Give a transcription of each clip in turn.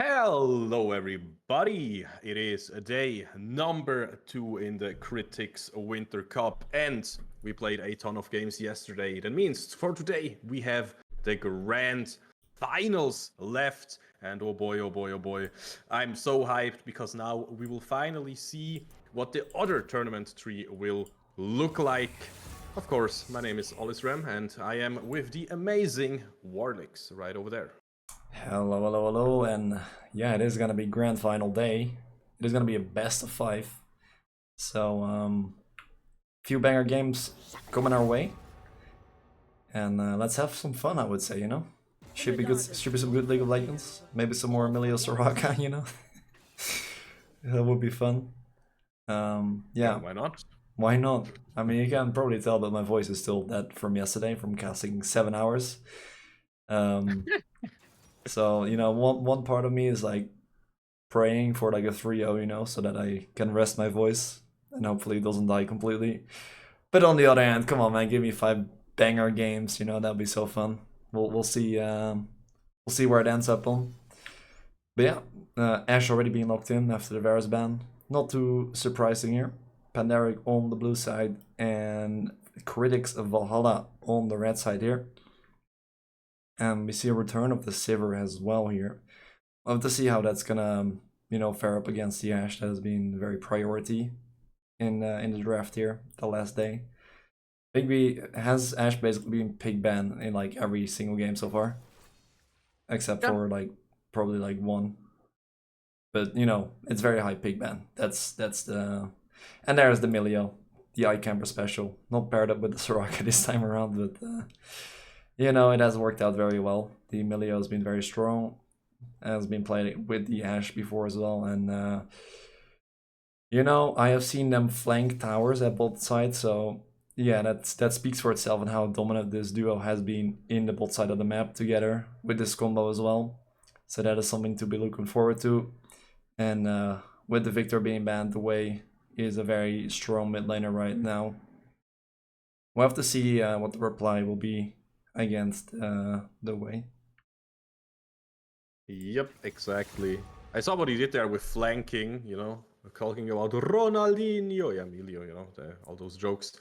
Hello, everybody. It is day number 2 in the Critix Wintercup, and we played a ton of games yesterday. That means for today we have the grand finals left. And oh boy, oh boy, oh boy. I'm so hyped because now we will finally see what the other tournament tree will look like. Of course, my name is Olisrem, and I am with the amazing Warlix right over there. Hello, hello, hello, and yeah, it is gonna be grand final day. It is gonna be a best of 5. So, few banger games coming our way, and let's have some fun. I would say, should be good. Should be some good League of Legends. Maybe some more Emilio Soraka. That would be fun. Yeah, Why not? why not? I mean, you can probably tell that my voice is still dead from yesterday, from casting 7 hours. So one part of me is like praying for like a 3-0, so that I can rest my voice and hopefully it doesn't die completely. But on the other hand, come on, man, give me 5 banger games. That'd be so fun. We'll see. We'll see where it ends up on. But yeah, Ashe already being locked in after the Varus ban. Not too surprising here. Pandaric on the blue side and Critixx of Valhalla on the red side here. And we see a return of the Sivir as well here. We'll have to see how that's gonna, fare up against the Ashe. That has been very priority in the draft here, the last day. I think has Ashe basically been pig banned in like every single game so far, except for like probably like one. But it's very high pig ban. That's the, and there's the Milio, the eye camper special, not paired up with the Soraka this time around, but it has worked out very well. The Milio has been very strong, has been played with the Ashe before as well, and I have seen them flank towers at both sides, so yeah, that speaks for itself and how dominant this duo has been in the bot side of the map together with this combo as well. So that is something to be looking forward to. And with the Victor being banned, the Way is a very strong mid laner right now. We'll have to see what the reply will be against the Way. Yep, exactly. I saw what he did there with flanking, talking about Ronaldinho, yeah, Emilio, all those jokes.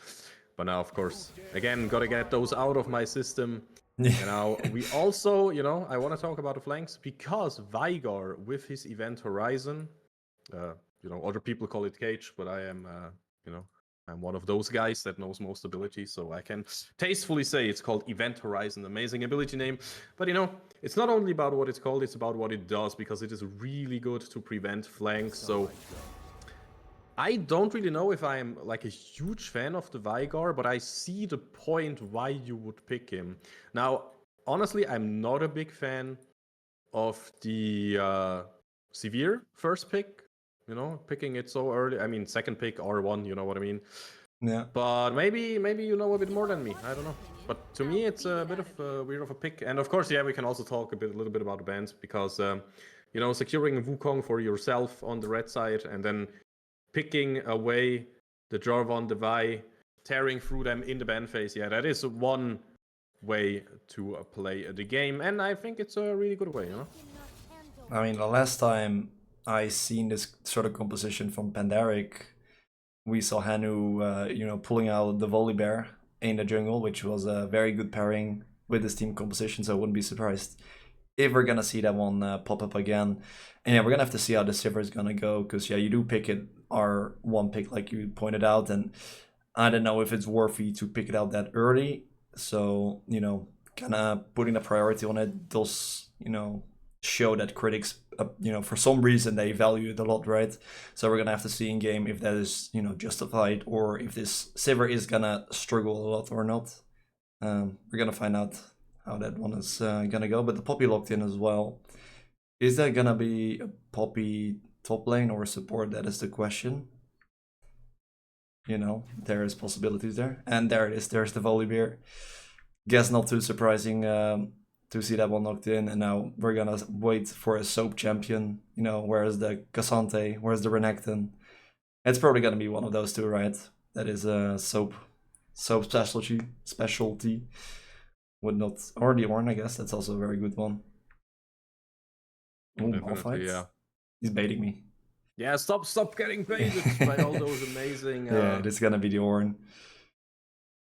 But now, of course, again, gotta get those out of my system. And now we also, I want to talk about the flanks because Veigar with his event Horizon, other people call it Cage, but I am, I'm one of those guys that knows most abilities, so I can tastefully say it's called Event Horizon, amazing ability name. But it's not only about what it's called, it's about what it does, because it is really good to prevent flanks. So I don't really know if I'm like a huge fan of the Veigar, but I see the point why you would pick him. Now, honestly, I'm not a big fan of the Severe first pick. Picking it so early. I mean, second pick, R1, you know what I mean? Yeah. But maybe you know a bit more than me. I don't know. But to me, it's a bit of a weird of a pick. And of course, yeah, we can also talk a little bit about the bans because, securing Wukong for yourself on the red side and then picking away the Jarvan, the Vi, tearing through them in the ban phase. Yeah, that is one way to play the game. And I think it's a really good way, I mean, the last time I seen this sort of composition from Pandaric, we saw Hanu, pulling out the Volibear in the jungle, which was a very good pairing with this team composition. So I wouldn't be surprised if we're gonna see that one pop up again. And yeah, we're gonna have to see how the Sivir is gonna go, because yeah, you do pick it R1 pick like you pointed out, and I don't know if it's worthy to pick it out that early. So kind of putting a priority on it does show that Critixx, for some reason they value it a lot, right? So we're gonna have to see in game if that is justified, or if this Sivir is gonna struggle a lot or not. We're gonna find out how that one is gonna go. But the Poppy locked in as well. Is that gonna be a Poppy top lane or support? That is the question. There is possibilities there, and there it is. There's the Volibear. Guess not too surprising to see that one locked in. And now we're gonna wait for a soap champion. Where's the Cassante? Where's the Renekton? It's probably gonna be one of those two, right? That is a soap specialty. Would not, or the Ornn, I guess that's also a very good one. Oh, Definitely, Malphite. yeah. He's baiting me. Yeah, stop getting baited by all those amazing. Yeah, this is gonna be the Ornn.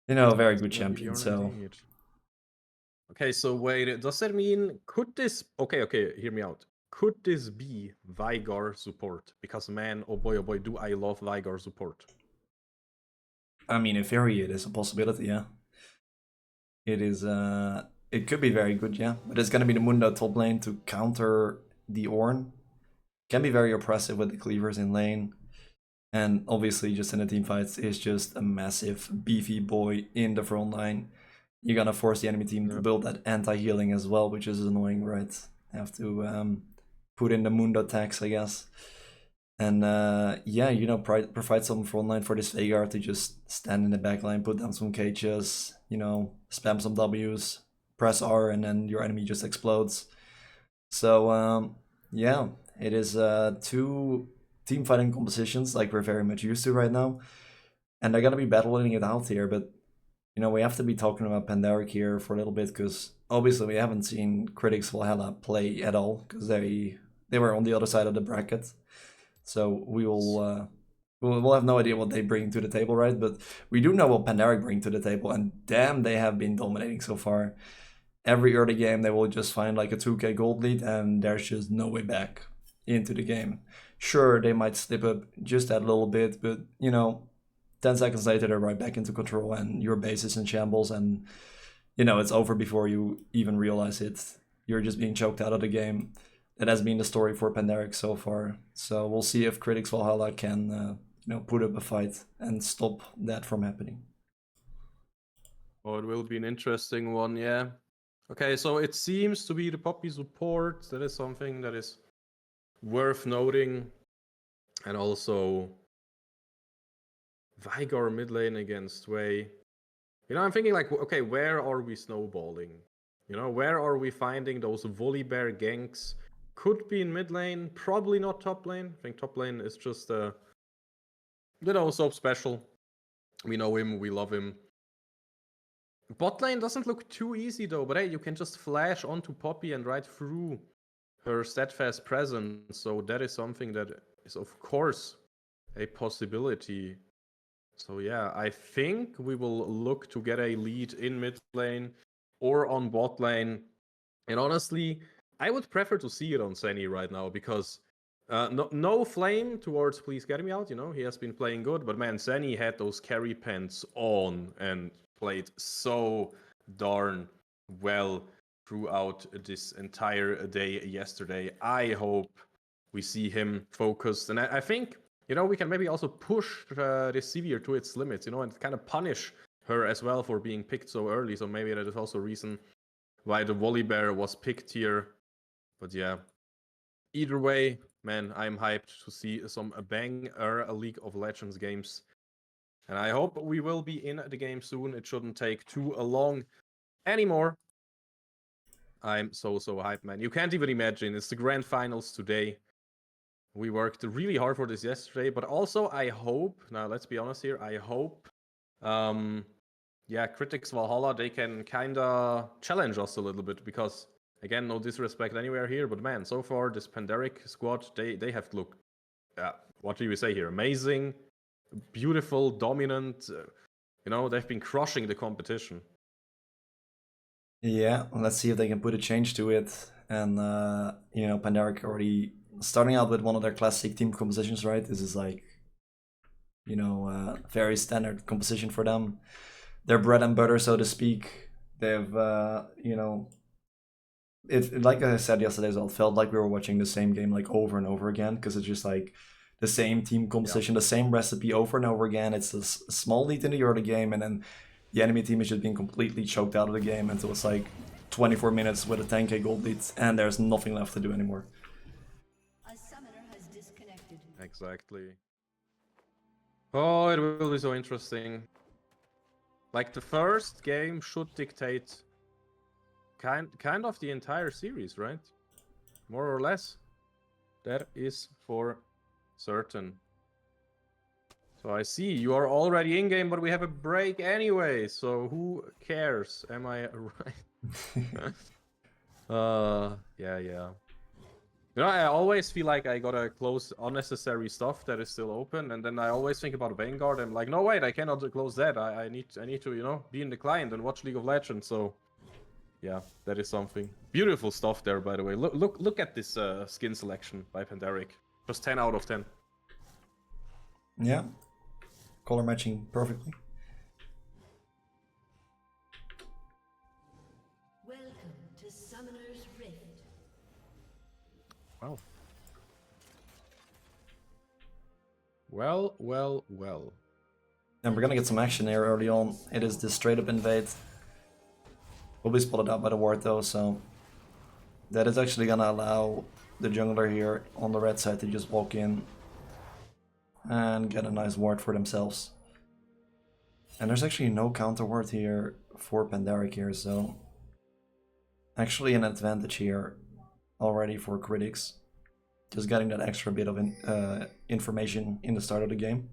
You know, a very good Gonna be the champion. Ornn So indeed. Okay, so wait, does that mean could this? Okay, hear me out. Could this be Vigar support? Because man, oh boy, do I love Vigar support. I mean, in theory, it is a possibility. Yeah, it is. It could be very good. Yeah, but it's gonna be the Mundo top lane to counter the Ornn. Can be very oppressive with the cleavers in lane. And obviously, just in the team fights, is just a massive beefy boy in the front line. You're gonna force the enemy team to build that anti-healing as well, which is annoying, right? Have to put in the Mundo tax, I guess. And yeah, you know, provide some front line for this Veigar to just stand in the back line, put down some cages, you know, spam some Ws, press R, and then your enemy just explodes. So yeah, it is two team fighting compositions like we're very much used to right now, and they're gonna be battling it out here. But you know, we have to be talking about Pandaric here for a little bit because obviously we haven't seen Critixx Valhalla play at all because they were on the other side of the bracket. So we'll have no idea what they bring to the table, right? But we do know what Pandaric bring to the table, and damn, they have been dominating so far. Every early game, they will just find like a 2k gold lead, and there's just no way back into the game. Sure, they might slip up just that little bit, but you know, 10 seconds later, they're right back into control, and your base is in shambles, and you know, it's over before you even realize it. You're just being choked out of the game. That has been the story for Pandaric so far. So we'll see if Critixx Valhalla can, you know, put up a fight and stop that from happening. Oh, it will be an interesting one, yeah. Okay, so it seems to be the Poppy support. That is something that is worth noting. And also Vigar mid lane against Wei. You know, I'm thinking like, okay, where are we snowballing? You know, where are we finding those Volibear ganks? Could be in mid lane, probably not top lane. I think top lane is just, you know, so special. We know him, we love him. Bot lane doesn't look too easy though, but hey, you can just flash onto Poppy and right through her steadfast presence. So that is something that is, of course, a possibility. So yeah, I think we will look to get a lead in mid lane or on bot lane. And honestly, I would prefer to see it on Senny right now because no flame towards Please Get Me Out, you know, he has been playing good, but man, Senny had those carry pants on and played so darn well throughout this entire day yesterday. I hope we see him focused. And I think, you know, we can maybe also push this Sevier to its limits, you know, and kind of punish her as well for being picked so early. So maybe that is also a reason why the Volibear was picked here. But yeah, either way, man, I'm hyped to see some banger League of Legends games. And I hope we will be in the game soon. It shouldn't take too long anymore. I'm so hyped, man. You can't even imagine. It's the grand finals today. We worked really hard for this yesterday, but also I hope, now let's be honest here, I hope, yeah, Critixx Valhalla, they can kinda challenge us a little bit because, again, no disrespect anywhere here, but man, so far this Pandaric squad, they have looked, what do we say here, amazing, beautiful, dominant, you know, they've been crushing the competition. Yeah, let's see if they can put a change to it. And you know, Pandaric already starting out with one of their classic team compositions, right? This is like, you know, very standard composition for them. Their bread and butter, so to speak. They've, you know, it like I said yesterday as well, it felt like we were watching the same game like over and over again because it's just like the same team composition, the same recipe over and over again. It's a small lead in the early game, and then the enemy team is just being completely choked out of the game until it's like 24 minutes with a 10k gold lead, and there's nothing left to do anymore. A summoner has disconnected. Exactly. Oh, it will be so interesting. Like the first game should dictate kind of the entire series, right? More or less. That is for certain. So I see you are already in game, but we have a break anyway. So who cares? Am I right? Yeah. You know, I always feel like I gotta close unnecessary stuff that is still open, and then I always think about Vanguard. I'm like, no, wait, I cannot close that. I need to, you know, be in the client and watch League of Legends. So, yeah, that is something. Beautiful stuff there, by the way. Look at this skin selection by Pandaric. Just 10 out of 10. Yeah, color matching perfectly. Welcome to Summoner's Rift. Wow. Well. And we're gonna get some action here early on. It is the straight up invade. Will be spotted out by the ward though, so that is actually gonna allow the jungler here on the red side to just walk in and get a nice ward for themselves. And there's actually no counter ward here for Pandaric here, so actually an advantage here already for Critix. Just getting that extra bit of information in the start of the game.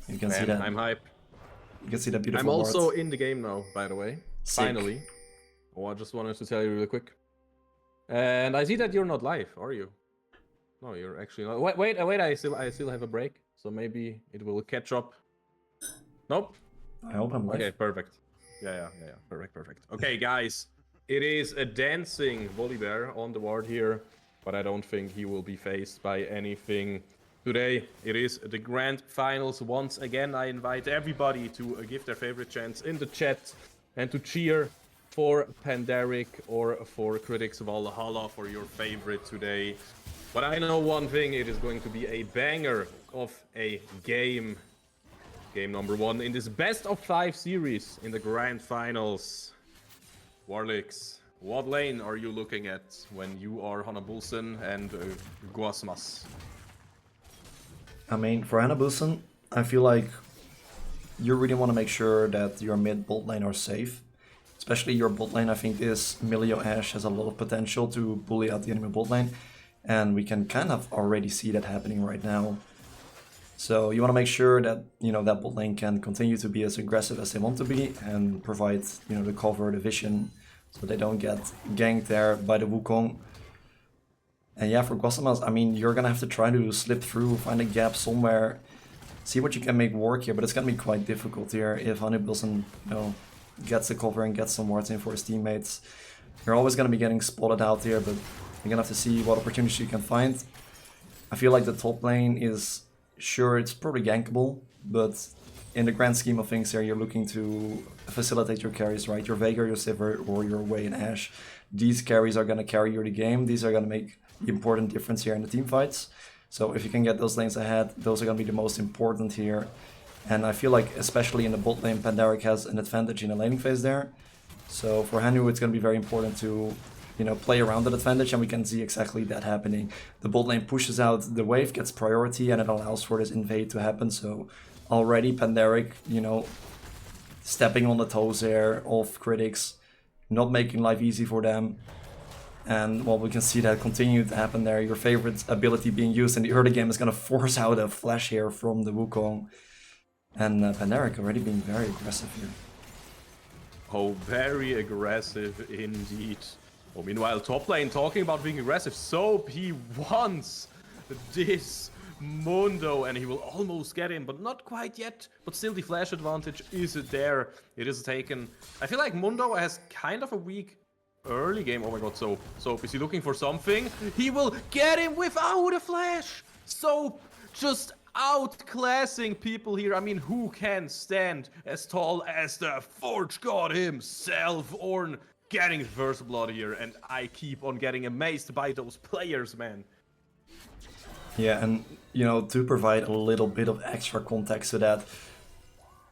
You can see that. I'm hype. You can see that beautiful I'm also ward. in the game now, by the way. Sick. Finally. Oh, I just wanted to tell you really quick. And I see that you're not live, are you? No, you're actually not. Wait, I still have a break, so maybe it will catch up. Nope. I hope I'm live. Okay, perfect. Yeah. Perfect. Okay, guys. It is a dancing Volibear on the ward here, but I don't think he will be faced by anything today. It is the grand finals. Once again, I invite everybody to give their favorite chants in the chat and to cheer for Pandaric or for Critixx Valhalla for your favorite today. But I know one thing, it is going to be a banger of a game. Game number 1 in this best of 5 series in the grand finals. Warlix, what lane are you looking at when you are Hannabulsen and Guasmas? I mean, for Hannabulsen, I feel like you really want to make sure that your mid bot lane are safe. Especially your bot lane, I think this Milio Ashe has a lot of potential to bully out the enemy bot lane. And we can kind of already see that happening right now. So you want to make sure that, you know, that bot lane can continue to be as aggressive as they want to be and provide, you know, the cover, the vision, so they don't get ganked there by the Wukong. And yeah, for Guasamas, I mean, you're gonna have to try to slip through, find a gap somewhere, see what you can make work here, but it's gonna be quite difficult here if Hannibulsen, you know, gets the cover and gets some wards in for his teammates. You're always gonna be getting spotted out here, but you're gonna have to see what opportunities you can find. I feel like the top lane is, sure, it's probably gankable, but in the grand scheme of things here, you're looking to facilitate your carries, right? Your Veigar, your Sivir, or your Wei and Ashe. These carries are gonna carry you the game. These are gonna make the important difference here in the team fights. So if you can get those lanes ahead, those are gonna be the most important here. And I feel like, especially in the bot lane, Pandaric has an advantage in the laning phase there. So for Hanu, it's gonna be very important to, you know, play around that advantage, and we can see exactly that happening. The bot lane pushes out, the wave gets priority, and it allows for this invade to happen. So already Pandaric, you know, stepping on the toes there of Critixx, not making life easy for them. And well, we can see that continue to happen there. Your favorite ability being used in the early game is going to force out a flash here from the Wukong. And Pandaric already being very aggressive here. Oh, very aggressive indeed. Oh, meanwhile, top lane talking about being aggressive. Soap, he wants this Mundo, and he will almost get him, but not quite yet. But still, the flash advantage is there. It is taken. I feel like Mundo has kind of a weak early game. Oh my god, Soap. Soap, is he looking for something? He will get him without a flash. Soap just outclassing people here. I mean, who can stand as tall as the Forge God himself? Ornn getting first blood here, and I keep on getting amazed by those players, man. Yeah, and you know, to provide a little bit of extra context to that,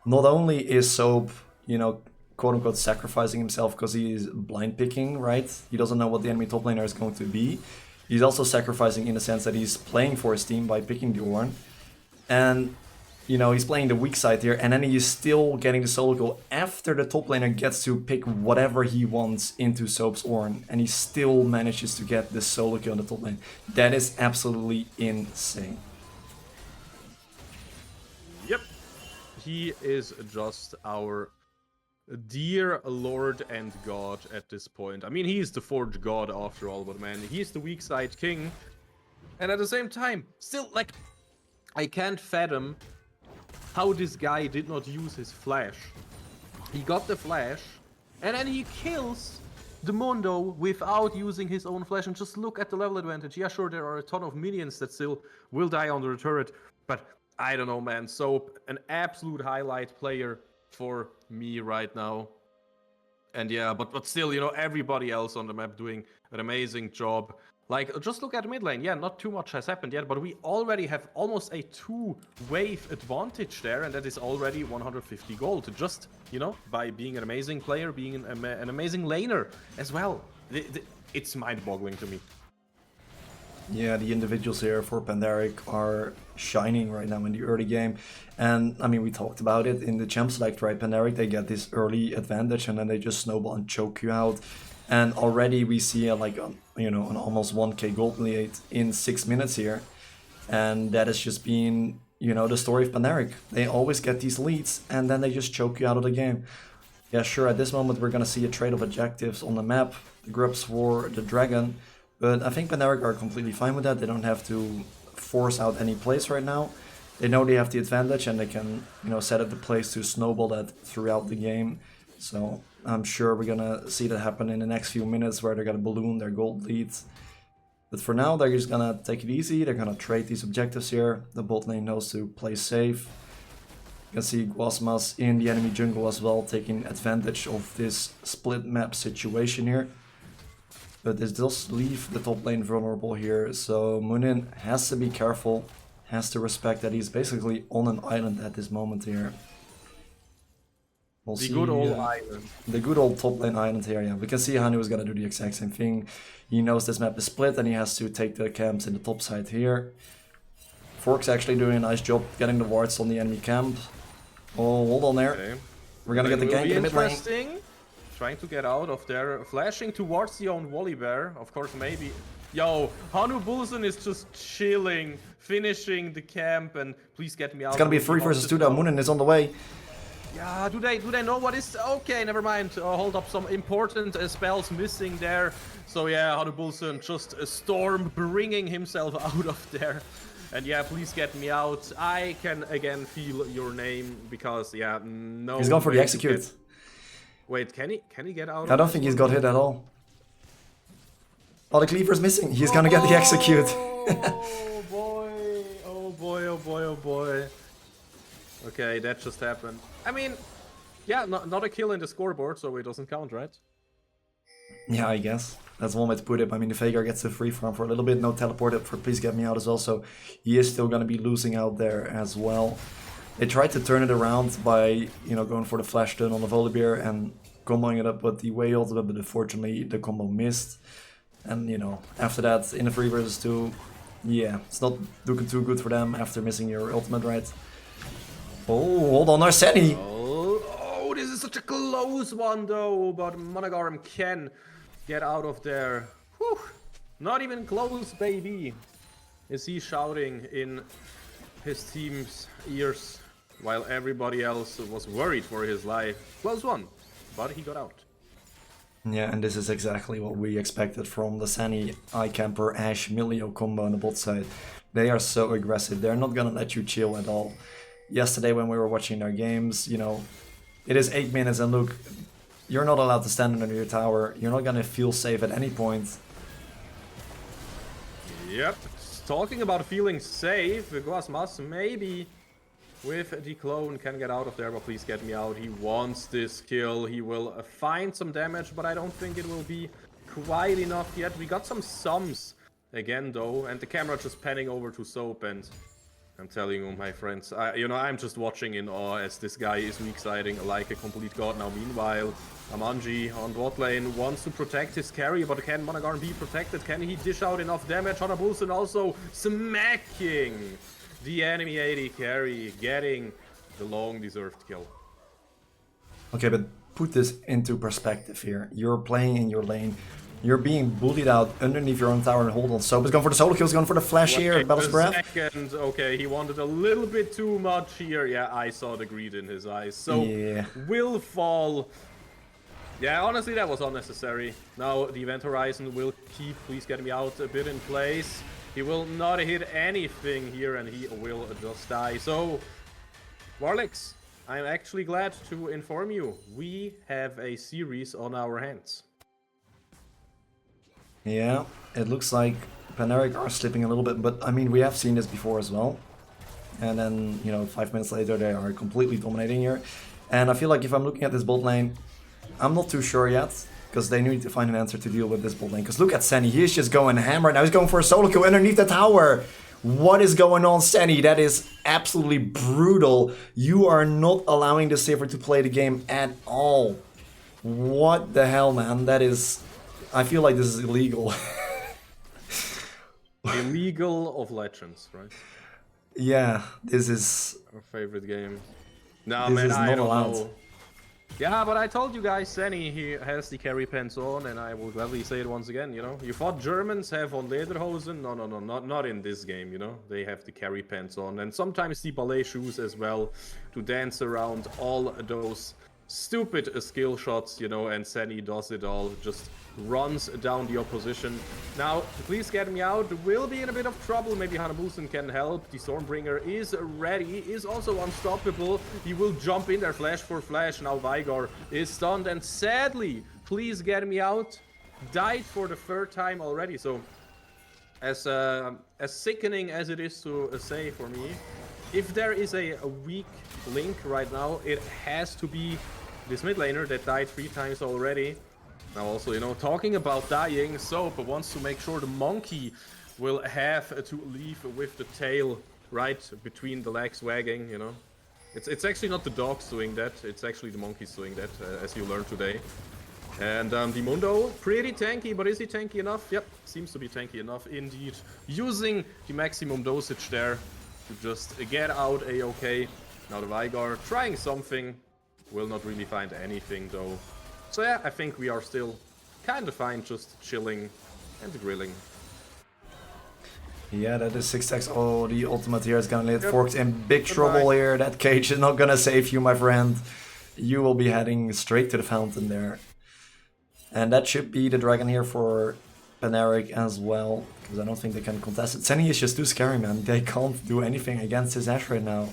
not only is Soap, you know, quote-unquote sacrificing himself because he's blind picking, right? He doesn't know what the enemy top laner is going to be. He's also sacrificing in the sense that he's playing for his team by picking the Ornn. And, you know, he's playing the weak side here, and then he's still getting the solo kill after the top laner gets to pick whatever he wants into Soap's Ornn, and he still manages to get the solo kill in the top lane. That is absolutely insane. Yep. He is just our dear Lord and God at this point. I mean, he is the Forge God after all, but man, he's the weak side king. And at the same time, still, like, I can't fathom how this guy did not use his flash. He got the flash, and then he kills the Mundo without using his own flash. And just look at the level advantage. Yeah, sure, there are a ton of minions that still will die under the turret, but I don't know, man. Soap, an absolute highlight player for me right now. And yeah, but still, you know, everybody else on the map doing an amazing job. Like, just look at mid lane. Yeah, not too much has happened yet, but we already have almost a 2-wave advantage there, and that is already 150 gold. Just, you know, by being an amazing player, being an amazing laner as well. It's mind-boggling to me. Yeah, the individuals here for Pandaric are shining right now in the early game. And I mean, we talked about it in the champ select, right? Pandaric, they get this early advantage and then they just snowball and choke you out. And already we see like, you know, an almost 1k gold lead in 6 minutes here. And that has just been, you know, the story of Pandaric. They always get these leads and then they just choke you out of the game. Yeah, sure, at this moment we're gonna see a trade of objectives on the map. The Grubs for the Dragon. But I think Pandaric are completely fine with that. They don't have to force out any plays right now. They know they have the advantage and they can, you know, set up the plays to snowball that throughout the game. So I'm sure we're gonna see that happen in the next few minutes where they're gonna balloon their gold leads. But for now, they're just gonna take it easy. They're gonna trade these objectives here. The bot lane knows to play safe. You can see Guasmas in the enemy jungle as well, taking advantage of this split map situation here. But this does leave the top lane vulnerable here, so Munin has to be careful, has to respect that he's basically on an island at this moment here. We'll The see, good old island. The good old top lane island here, yeah. We can see Hanu is gonna do the exact same thing. He knows this map is split and he has to take the camps in the top side here. Fork's actually doing a nice job getting the wards on the enemy camp. Oh, hold on there. Okay. We're gonna get the gank in the mid lane. Interesting. Trying to get out of there, flashing towards the own Wally Bear. Of course, maybe. Yo, Hanu Bulsen is just chilling, finishing the camp, and please get me out. It's gonna be 3 versus 2 down. Munin is on the way. Yeah, do they know what is? Okay, never mind. Hold up, some important spells missing there. So yeah, Hanu Bulsen just a storm bringing himself out of there. And yeah, please get me out. I can again feel your name because yeah, no. He's gone for the execute. Wait, can he get out? I don't think he's got hit at all. Oh, the cleaver's missing. He's gonna get the execute. Oh boy, oh boy, oh boy, oh boy. Okay, that just happened. I mean, yeah, not a kill in the scoreboard, so it doesn't count, right? Yeah, I guess. That's one way to put it. I mean, the Veigar gets the free farm for a little bit. No teleport up for Please Get Me Out as well, so he is still gonna be losing out there as well. They tried to turn it around by, you know, going for the flash stun on the Volibear and comboing it up with the Way ultimate, but unfortunately the combo missed. And, you know, after that, in the 3 versus 2, yeah, it's not looking too good for them after missing your ultimate, right? Oh, hold on, Arseni! Oh, this is such a close one though, but Monogarm can get out of there. Whew. Not even close, baby. Is he shouting in his team's ears while everybody else was worried for his life. Close one, but he got out. Yeah, and this is exactly what we expected from the Sunny iCamper Ashe Milio combo on the bot side. They are so aggressive, they're not gonna let you chill at all. Yesterday when we were watching their games, you know, it is 8 minutes and look, you're not allowed to stand under your tower, you're not gonna feel safe at any point. Yep, talking about feeling safe, Guasmas maybe with the clone can get out of there, but please get me out. He wants this kill, he will find some damage, but I don't think it will be quite enough yet. We got some sums again though, and the camera just panning over to Soap, and I'm telling you, my friends, I'm just watching in awe as this guy is weak-siding like a complete god. Now meanwhile, Amanji on bot lane wants to protect his carry, but can Monogarm be protected? Can he dish out enough damage? Hanabulsen also smacking the enemy AD carry, getting the long-deserved kill. Okay, but put this into perspective here. You're playing in your lane You're being bullied out underneath your own tower and hold on. Soap is going for the solo kill, he's going for the flash here, Wait Battle's a Breath. second. Okay, he wanted a little bit too much here. Yeah, I saw the greed in his eyes. So, Yeah. will fall. Yeah, honestly, that was unnecessary. Now, the event horizon will keep, please get me out a bit in place. He will not hit anything here, and he will just die. So, Warlix, I'm actually glad to inform you, we have a series on our hands. Yeah, it looks like Pandaric are slipping a little bit, but I mean, we have seen this before as well. And then, you know, 5 minutes later, they are completely dominating here. And I feel like if I'm looking at this bot lane, I'm not too sure yet, because they need to find an answer to deal with this bot lane. Because look at Senny, he's just going ham right now. He's going for a solo kill underneath the tower. What is going on, Senny? That is absolutely brutal. You are not allowing the Sivir to play the game at all. What the hell, man? That is... I feel like this is illegal. Illegal of Legends, right? Yeah, this is... Our favorite game. No, This man, is I not don't allowed. know. Yeah, but I told you guys, Senny, he has the carry pants on, and I will gladly say it once again, you know? You thought Germans have on lederhosen? No, not in this game, you know? They have the carry pants on, and sometimes the ballet shoes as well, to dance around all those stupid skill shots, you know, and Senny does it all, just runs down the opposition. Now, please get me out, will be in a bit of trouble, maybe Hanabusen can help, the Stormbringer is ready, is also unstoppable, he will jump in there, flash for flash, now Vigor is stunned, and sadly, please get me out, died for the third time already, so as sickening as it is to say for me, if there is a weak link right now, it has to be this mid laner that died 3 times already. Now also, you know, talking about dying, Soap wants to make sure the monkey will have to leave with the tail right between the legs wagging, you know. It's actually not the dogs doing that, it's actually the monkeys doing that, as you learned today. And the Mundo, pretty tanky, but is he tanky enough? Yep, seems to be tanky enough indeed. Using the maximum dosage there to just get out a-okay. Now the Vigor trying something, will not really find anything though. So yeah, I think we are still kind of fine, just chilling and grilling. Yeah, that is 6 stacks. Oh, the ultimate here is gonna let Forks in big Goodbye. trouble here. That cage is not gonna save you, my friend. You will be heading straight to the fountain there. And that should be the dragon here for Pandaric as well, because I don't think they can contest it. Senny is just too scary, man. They can't do anything against his Ashe right now.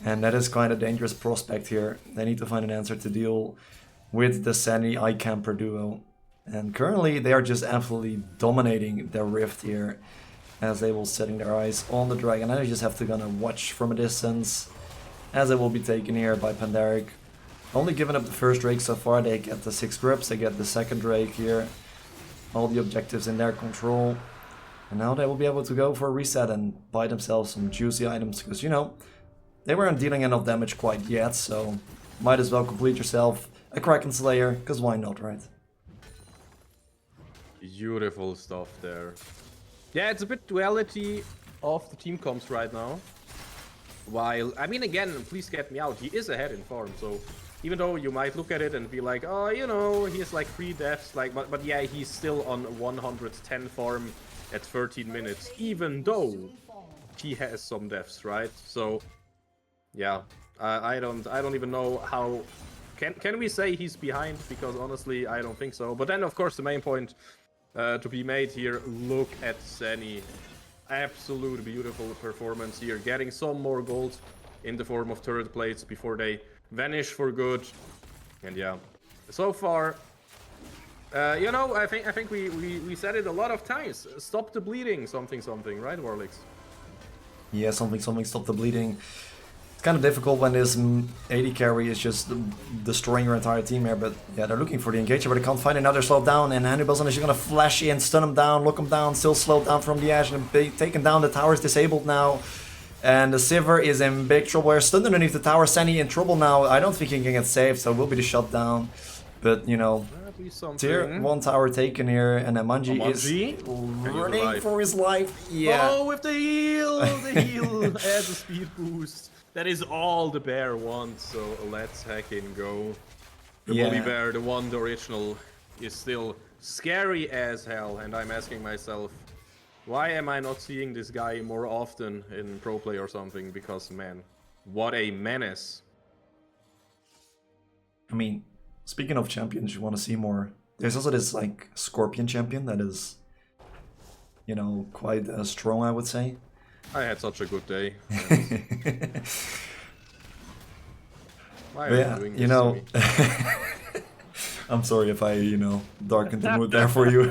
And that is quite a dangerous prospect here. They need to find an answer to deal with the Senny iCamper duo. And currently they are just absolutely dominating their Rift here, as they will setting their eyes on the dragon. And I just have to gonna watch from a distance as it will be taken here by Pandaric. Only giving up the first Drake so far. They get the 6 grips, they get the second Drake here. All the objectives in their control. And now they will be able to go for a reset and buy themselves some juicy items, because, you know, they weren't dealing enough damage quite yet, so might as well complete yourself a Kraken Slayer, because why not, right? Beautiful stuff there. Yeah, it's a bit duality of the team comps right now. While, I mean, again, please get me out, he is ahead in farm, so even though you might look at it and be like, oh, you know, he has like 3 deaths, like, but yeah, he's still on 110 farm at 13 minutes, even though he has some deaths, right? So, yeah, I don't even know how. Can we say he's behind? Because honestly, I don't think so. But then, of course, the main point to be made here, look at Senny. Absolute beautiful performance here. Getting some more gold in the form of turret plates before they vanish for good. And yeah, so far, you know, I think we said it a lot of times. Stop the bleeding, something, right, Warlix? Yeah, something, stop the bleeding. It's kind of difficult when this AD carry is just destroying your entire team here, but yeah, they're looking for the engager, but they can't find another slow down, and Hannibal's is gonna flash in, stun him down, lock him down, still slowed down from the Ashe, and taken down. The tower is disabled now, and the Sivir is in big trouble here, stunned underneath the tower. Senny in trouble now. I don't think he can get saved, so it will be the shutdown, but you know, tier 1 tower taken here, and Amanji is running for his life. Yeah. Oh, with the heal adds a speed boost. That is all the bear wants, so let's heckin' go. The bully bear, the one, the original, is still scary as hell, and I'm asking myself, why am I not seeing this guy more often in pro play or something? Because man, what a menace. I mean, speaking of champions, you want to see more. There's also this like Scorpion champion that is, you know, quite strong, I would say. I had such a good day. Why But are yeah, you doing you this know, to me? I'm sorry if I, you know, darkened the mood there for you.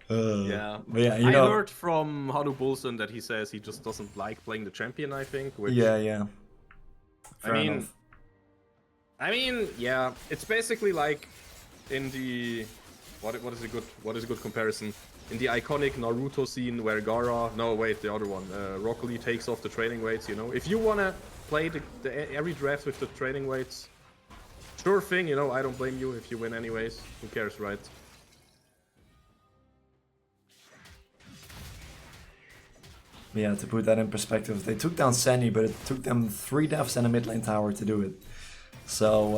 Yeah. But yeah, I heard from Hanu Bulson that he says he just doesn't like playing the champion, I think. Which, yeah. Fair I mean, enough. Yeah, it's basically like in the what is a good comparison? In the iconic Naruto scene where the other one, Rock Lee takes off the training weights, you know. If you wanna play every draft with the training weights, sure thing, you know, I don't blame you if you win anyways. Who cares, right? Yeah, to put that in perspective, they took down Senny, but it took them 3 deaths and a mid lane tower to do it. So,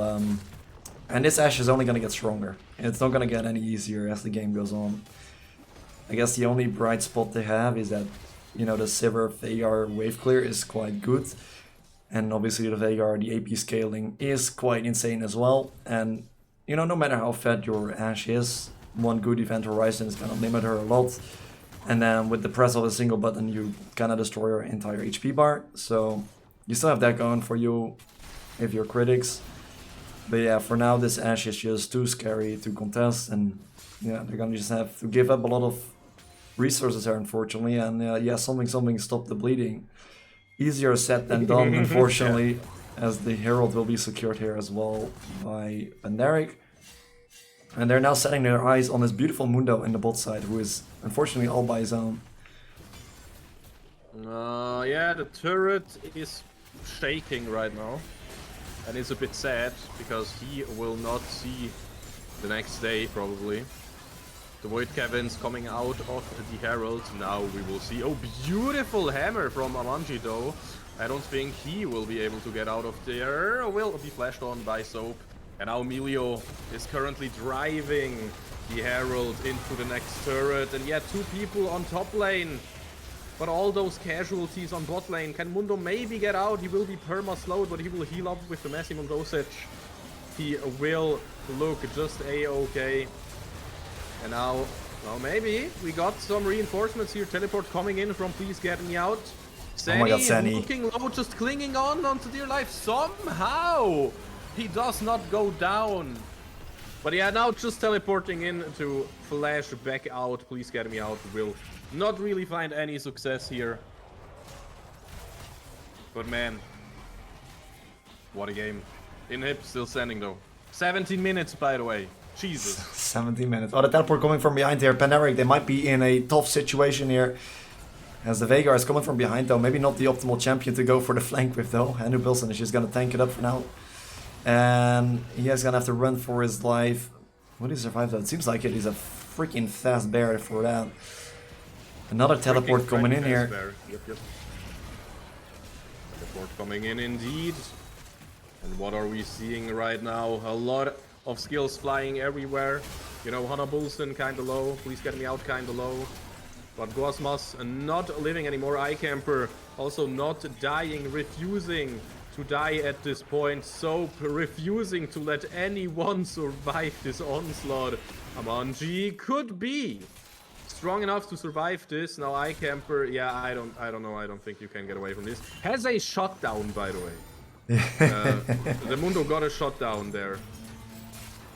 and this Ashe is only gonna get stronger. It's not gonna get any easier as the game goes on. I guess the only bright spot they have is that, you know, the Sivir Veigar wave clear is quite good. And obviously the Veigar, the AP scaling is quite insane as well. And, you know, no matter how fat your Ashe is, one good event horizon is gonna limit her a lot. And then with the press of a single button, you kind of destroy your entire HP bar. So you still have that going for you if you're Critixx. But yeah, for now this Ashe is just too scary to contest. And yeah, they're gonna just have to give up a lot of resources here, unfortunately. And yeah, something stop the bleeding. Easier said than done, unfortunately, as the Herald will be secured here as well by Pandaric. And they're now setting their eyes on this beautiful Mundo in the bot side, who is unfortunately all by his own. Yeah, the turret is shaking right now. And it's a bit sad, because he will not see the next day, probably. The Void Caverns coming out of the Herald. Now we will see. Oh, beautiful hammer from Amanji, though. I don't think he will be able to get out of there. Will be flashed on by Soap. And now Emilio is currently driving the Herald into the next turret. And yet 2 people on top lane. But all those casualties on bot lane. Can Mundo maybe get out? He will be perma-slowed, but he will heal up with the maximum dosage. He will look just a-okay. And now, well, maybe we got some reinforcements here. Teleport coming in from Please Get Me Out. Oh my god, Senny. Looking low, just clinging on to dear life. Somehow he does not go down. But yeah, now just teleporting in to flash back out. Please Get Me Out will not really find any success here. But man, what a game. Inhib still standing though. 17 minutes, by the way. Jesus. 17 minutes. Oh, the teleport coming from behind here. Pandaric, they might be in a tough situation here. As the Veigar is coming from behind though. Maybe not the optimal champion to go for the flank with though. Hanu Bilson is just gonna tank it up for now. And he is gonna have to run for his life. Will he survive though? It seems like it. He's a freaking fast bear for that. Another teleport coming in here. Yep. Teleport coming in indeed. And what are we seeing right now? A lot of skills flying everywhere. You know, Hana Bulson kinda low. Please Get Me Out kinda low. But Guasmas not living anymore. iCamper also not dying, refusing to die at this point. So refusing to let anyone survive this onslaught. Amanji could be strong enough to survive this. Now iCamper, yeah, I don't know. I don't think you can get away from this. Has a shutdown, by the way. The Mundo got a shutdown there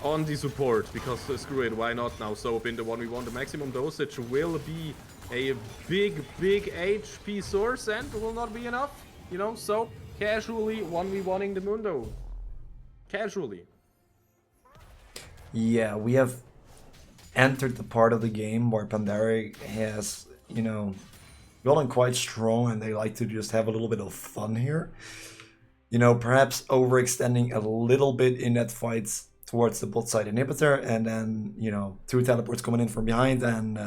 on the support, because screw it, why not now? Soap in the 1v1. The maximum dosage will be a big HP source and will not be enough. You know, so casually 1v1ing the Mundo. Casually. Yeah, we have entered the part of the game where Pandaric has, you know, gotten quite strong and they like to just have a little bit of fun here. You know, perhaps overextending a little bit in that fight towards the bot side inhibitor, and then, you know, 2 teleports coming in from behind and,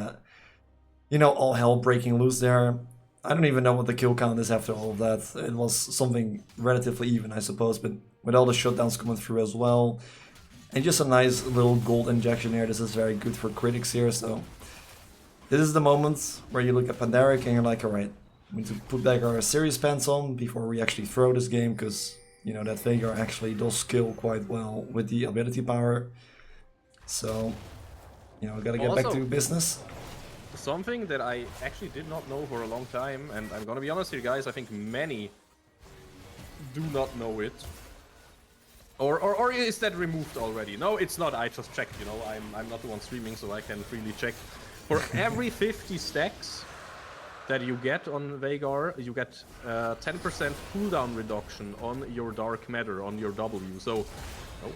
you know, all hell breaking loose there. I don't even know what the kill count is after all of that. It was something relatively even, I suppose, but with all the shutdowns coming through as well, And just a nice little gold injection here. This is very good for Critix here, so... This is the moment where you look at Pandaric and you're like, alright, we need to put back our serious pants on before we actually throw this game, because, you know, that Veigar actually does skill quite well with the ability power. So, you know, gotta get back Also, to business. something that I actually did not know for a long time, and I'm gonna be honest here, guys, I think many do not know it. Or is that removed already? No, it's not. I just checked, you know. I'm not the one streaming, so I can freely check. For every 50 stacks that you get on Veigar, you get 10% cooldown reduction on your Dark Matter, on your W. So,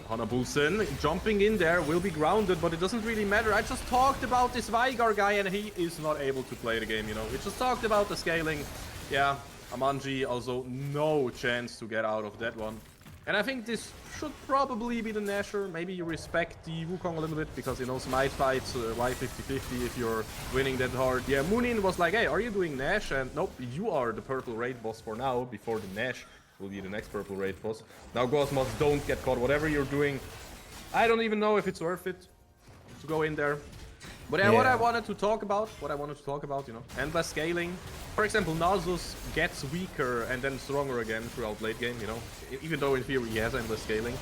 Hanabulsen jumping in there will be grounded, but it doesn't really matter. I just talked about this Veigar guy, and he is not able to play the game, you know. We just talked about the scaling. Yeah, Amanji also no chance to get out of that one. And I think this should probably be the Nasher. Maybe you respect the Wukong a little bit, because, you know, Smite fights Y50-50 if you're winning that hard. Yeah, Moonin was like, hey, are you doing Nash? And nope, you are the purple raid boss for now, before the Nash will be the next purple raid boss. Now, Gosmos, don't get caught. Whatever you're doing, I don't even know if it's worth it to go in there. But yeah, what I wanted to talk about, you know, endless scaling. For example, Nasus gets weaker and then stronger again throughout late game, you know, even though in theory he has endless scaling.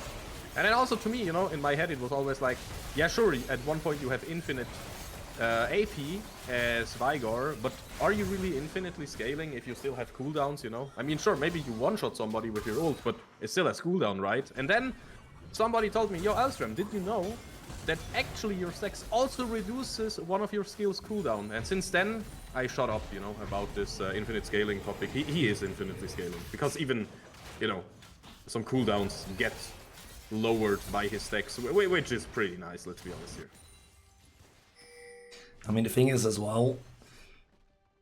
And then also to me, you know, in my head it was always like, yeah, sure, at one point you have infinite AP as Veigar, but are you really infinitely scaling if you still have cooldowns, you know? I mean, sure, maybe you one-shot somebody with your ult, but it still has cooldown, right? And then somebody told me, yo, Elstrom, did you know that actually your stacks also reduces one of your skills cooldown? And since then, I shut up, you know, about this infinite scaling topic. He is infinitely scaling, because even, you know, some cooldowns get lowered by his stacks, which is pretty nice, let's be honest here. I mean, the thing is as well,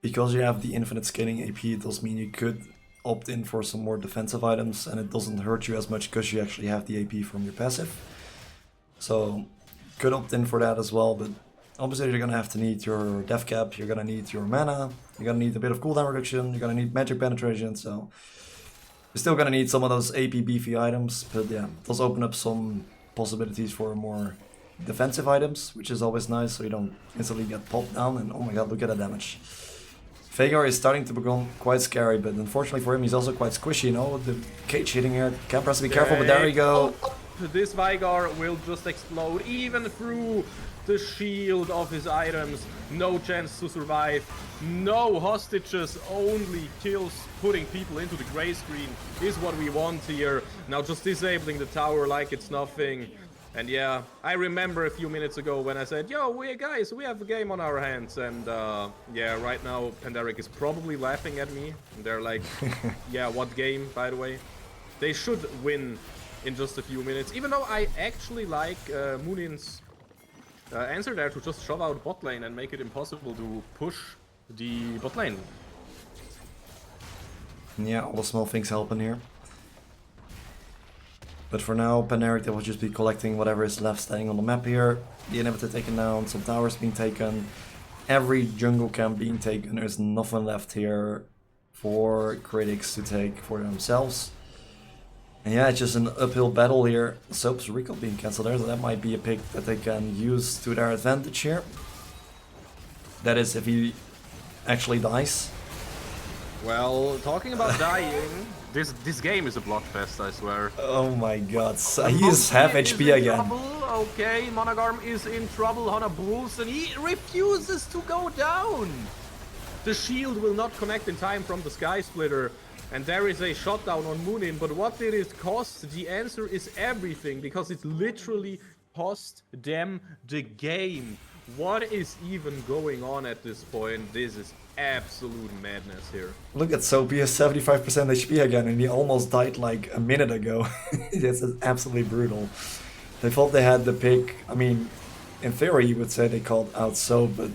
because you have the infinite scaling AP, it does mean you could opt in for some more defensive items, and it doesn't hurt you as much because you actually have the AP from your passive. So, could opt in for that as well, but obviously you're gonna have to need your def cap, you're gonna need your mana, you're gonna need a bit of cooldown reduction, you're gonna need magic penetration, so you're still gonna need some of those AP beefy items, but yeah, it does open up some possibilities for more defensive items, which is always nice, so you don't instantly get popped down, and oh my god, look at the damage. Veigar is starting to become quite scary, but unfortunately for him, he's also quite squishy, you know, with the cage hitting here. Camper has to be careful, but there we go. This Veigar will just explode even through the shield of his items. No chance to survive. No hostages, only kills. Putting people into the gray screen is what we want here. Now just disabling the tower like it's nothing. And yeah, I remember a few minutes ago when I said, yo, we have a game on our hands. And yeah, right now Pandaric is probably laughing at me. They're like, yeah, what game, by the way? They should win in just a few minutes. Even though I actually like Moonin's answer there to just shove out bot lane and make it impossible to push the bot lane. Yeah, all the small things helping here. But for now, Pandaric will just be collecting whatever is left staying on the map here. The inhibitor taken down, some towers being taken, every jungle camp being taken. There's nothing left here for Critix to take for themselves. And yeah, it's just an uphill battle here. Soap's recall being cancelled there, so that might be a pick that they can use to their advantage here. That is, if he actually dies. Well, talking about dying, this game is a bloodfest, I swear. Oh my god, so he is half HP again. Trouble. Okay, Monogarm is in trouble. Hanabulsen, he refuses to go down. The shield will not connect in time from the Sky Splitter. And there is a shutdown on Moonin, but what did it cost? The answer is everything, because it literally cost them the game. What is even going on at this point? This is absolute madness here. Look at Soap, he has 75% HP again, and he almost died like a minute ago. This is absolutely brutal. They thought they had the pick. I mean, in theory you would say they called out Soap, but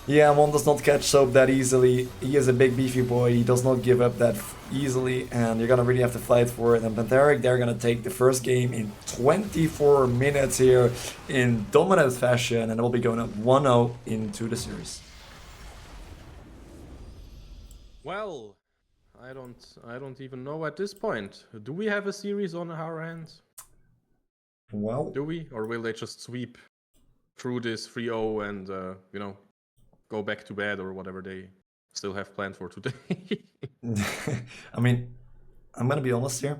yeah, one does not catch Soap that easily. He is a big beefy boy, he does not give up that easily, and you're gonna really have to fight for it. And Pandaric, they're gonna take the first game in 24 minutes here in dominant fashion, and it will be going up 1-0 into the series. Well, I don't even know at this point. Do we have a series on our hands? Well, Do we? Or will they just sweep through this 3-0 and, you know, go back to bed or whatever they still have planned for today? I mean, I'm gonna be honest here.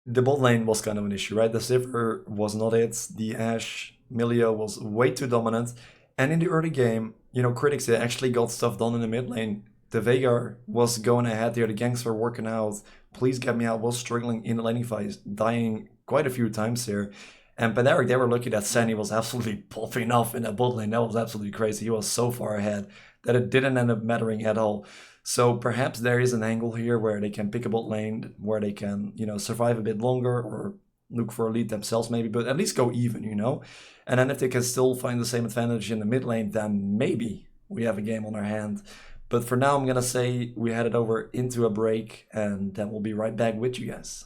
The bot lane was kind of an issue, right? The Sivir was not it. The Ashe Milio was way too dominant. And in the early game, you know, Critix actually got stuff done in the mid lane. The Veigar was going ahead here. The ganks were working out. Please get me out. Was struggling in the laning fight, dying quite a few times here. And Pandaric, they were lucky that Sandy was absolutely popping off in that bot lane. That was absolutely crazy. He was so far ahead that it didn't end up mattering at all. So perhaps there is an angle here where they can pick a bot lane, where they can, you know, survive a bit longer or look for a lead themselves maybe, but at least go even, you know? And then if they can still find the same advantage in the mid lane, then maybe we have a game on our hand. But for now, I'm gonna say we headed over into a break, and then we'll be right back with you guys.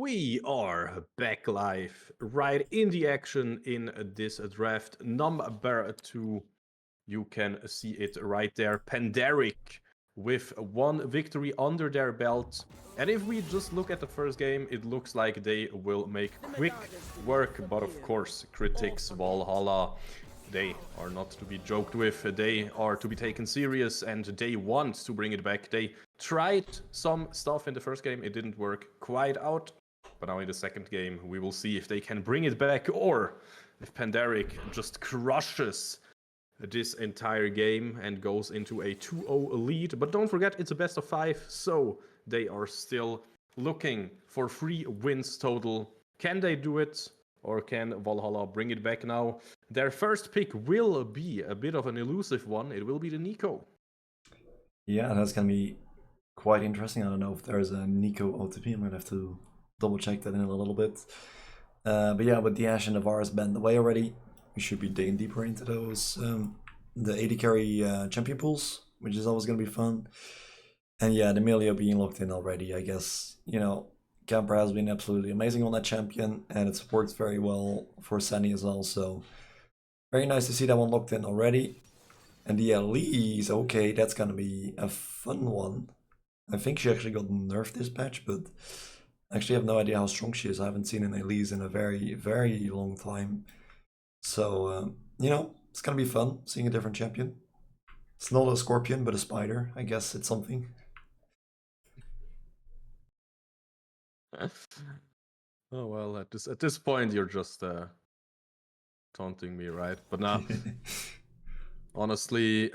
We are back live, right in the action in this draft number 2. You can see it right there. Pandaric with 1 victory under their belt. And if we just look at the first game, it looks like they will make quick work. But of course, Critix, Valhalla, they are not to be joked with. They are to be taken serious and they want to bring it back. They tried some stuff in the first game. It didn't work quite out. But now in the second game, we will see if they can bring it back or if Pandaric just crushes this entire game and goes into a 2-0 lead. But don't forget, it's a best of 5, so they are still looking for 3 wins total. Can they do it? Or can Valhalla bring it back now? Their first pick will be a bit of an elusive one. It will be the Nico. Yeah, that's gonna be quite interesting. I don't know if there's a Nico OTP. I'm gonna have to double check that in a little bit. But yeah, with the Ashe and the Varus banned away already, we should be digging deeper into those the AD carry champion pools, which is always gonna be fun. And yeah, the Melio being locked in already, I guess, you know, Camper has been absolutely amazing on that champion, and it's worked very well for Sunny as well, so very nice to see that one locked in already. And the Elise, okay, that's gonna be a fun one. I think she actually got nerfed this patch, but I actually have no idea how strong she is. I haven't seen an Elise in a very, very long time. So, you know, it's gonna be fun seeing a different champion. It's not a scorpion, but a spider. I guess it's something. Oh well, at this point you're just taunting me, right? But now, honestly,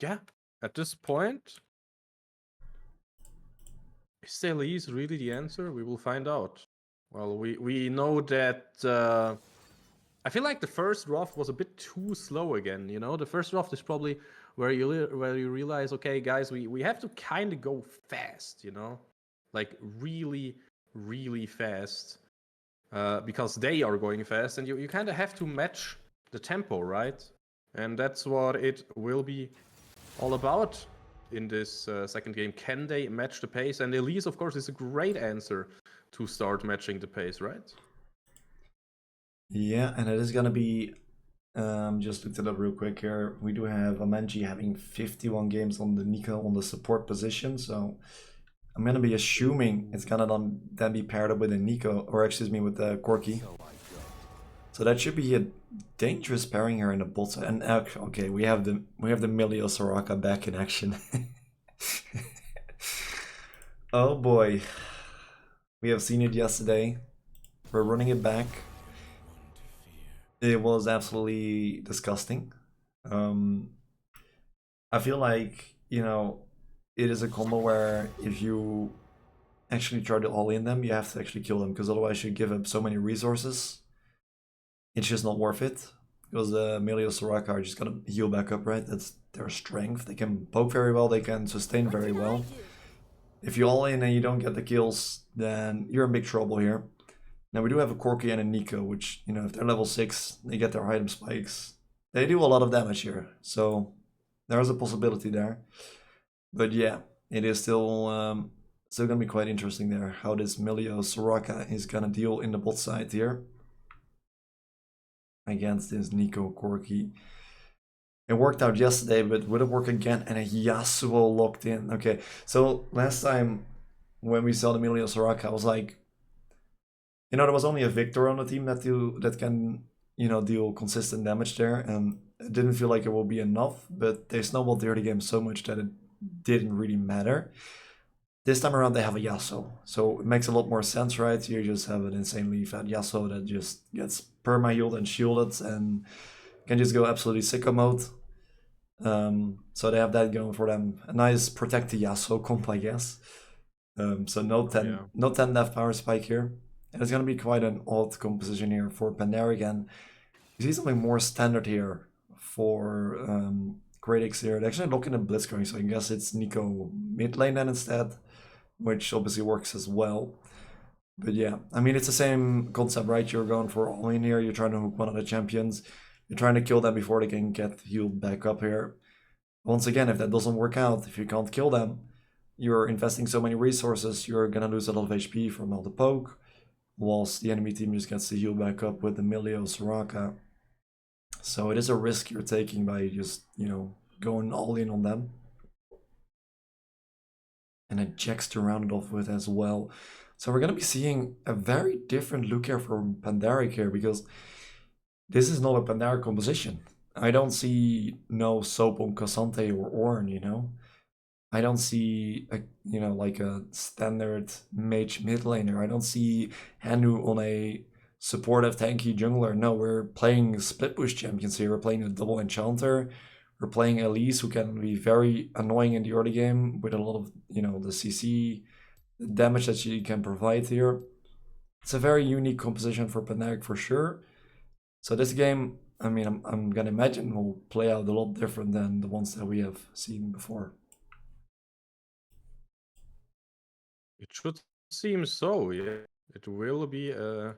yeah, at this point, is Celis really the answer? We will find out. Well, we know that. I feel like the first draft was a bit too slow again. You know, the first draft is probably where you realize, okay, guys, we have to kind of go fast. You know, like really, really fast, because they are going fast, and you kind of have to match the tempo, right? And that's what it will be all about in this second game. Can they match the pace? And Elise, of course, is a great answer to start matching the pace, right? Yeah, and it is gonna be, just looked it up real quick here. We do have Amenji having 51 games on the Nico on the support position, so I'm gonna be assuming it's gonna then be paired up with a Nico, or excuse me, with the Corki. So that should be a dangerous pairing here in the bot side. And okay, we have the Milio Soraka back in action. Oh boy, we have seen it yesterday. We're running it back. It was absolutely disgusting. I feel like, you know, it is a combo where if you actually try to all in them, you have to actually kill them, because otherwise you give up so many resources. It's just not worth it, because the Melio Soraka are just gonna heal back up, right? That's their strength. They can poke very well, they can sustain very well. If you all in and you don't get the kills, then you're in big trouble here. Now we do have a Corki and a Nico, which, you know, if they're level 6, they get their item spikes. They do a lot of damage here, so there is a possibility there. But yeah, it is still gonna be quite interesting there, how this Melio Soraka is gonna deal in the bot side here against this Nico Corki. It worked out yesterday, but would it work again? And a Yasuo locked in. Okay, so last time when we saw the Melio Soraka, I was like, you know, there was only a Victor on the team that can, you know, deal consistent damage there, and it didn't feel like it will be enough, but they snowballed the early game so much that it didn't really matter. This time around they have a Yasuo, so it makes a lot more sense, right? You just have an insanely fat Yasuo that just gets perma-healed and shielded and can just go absolutely sicko mode. So they have that going for them. A nice protect the Yasuo comp, I guess. So no 10 death power spike here. And it's going to be quite an odd composition here for Pandaric, and you see something more standard here for Critix here. They actually lock in a Blitzcrank, so I guess it's Nico mid lane then instead, which obviously works as well. But yeah, I mean, it's the same concept, right? You're going for all in here, you're trying to hook one of the champions, you're trying to kill them before they can get healed back up here. Once again, if that doesn't work out, if you can't kill them, you're investing so many resources, you're gonna lose a lot of HP from all the poke, whilst the enemy team just gets to heal back up with the Emilio Soraka. So it is a risk you're taking by just, going all in on them. And a Jax to round it off with as well. So we're gonna be seeing a very different look here from Pandaric here, because this is not a Pandaric composition. I don't see no Soap on Cassante or Ornn, I don't see like a standard mage mid laner. I don't see Hanu on a supportive tanky jungler. No, we're playing split push champions here. We're playing a double enchanter. We're playing Elise, who can be very annoying in the early game with a lot of the CC damage that she can provide here. It's a very unique composition for Pandaric for sure. So this game, I mean, I'm gonna imagine will play out a lot different than the ones that we have seen before. It should seem so, yeah. It will be a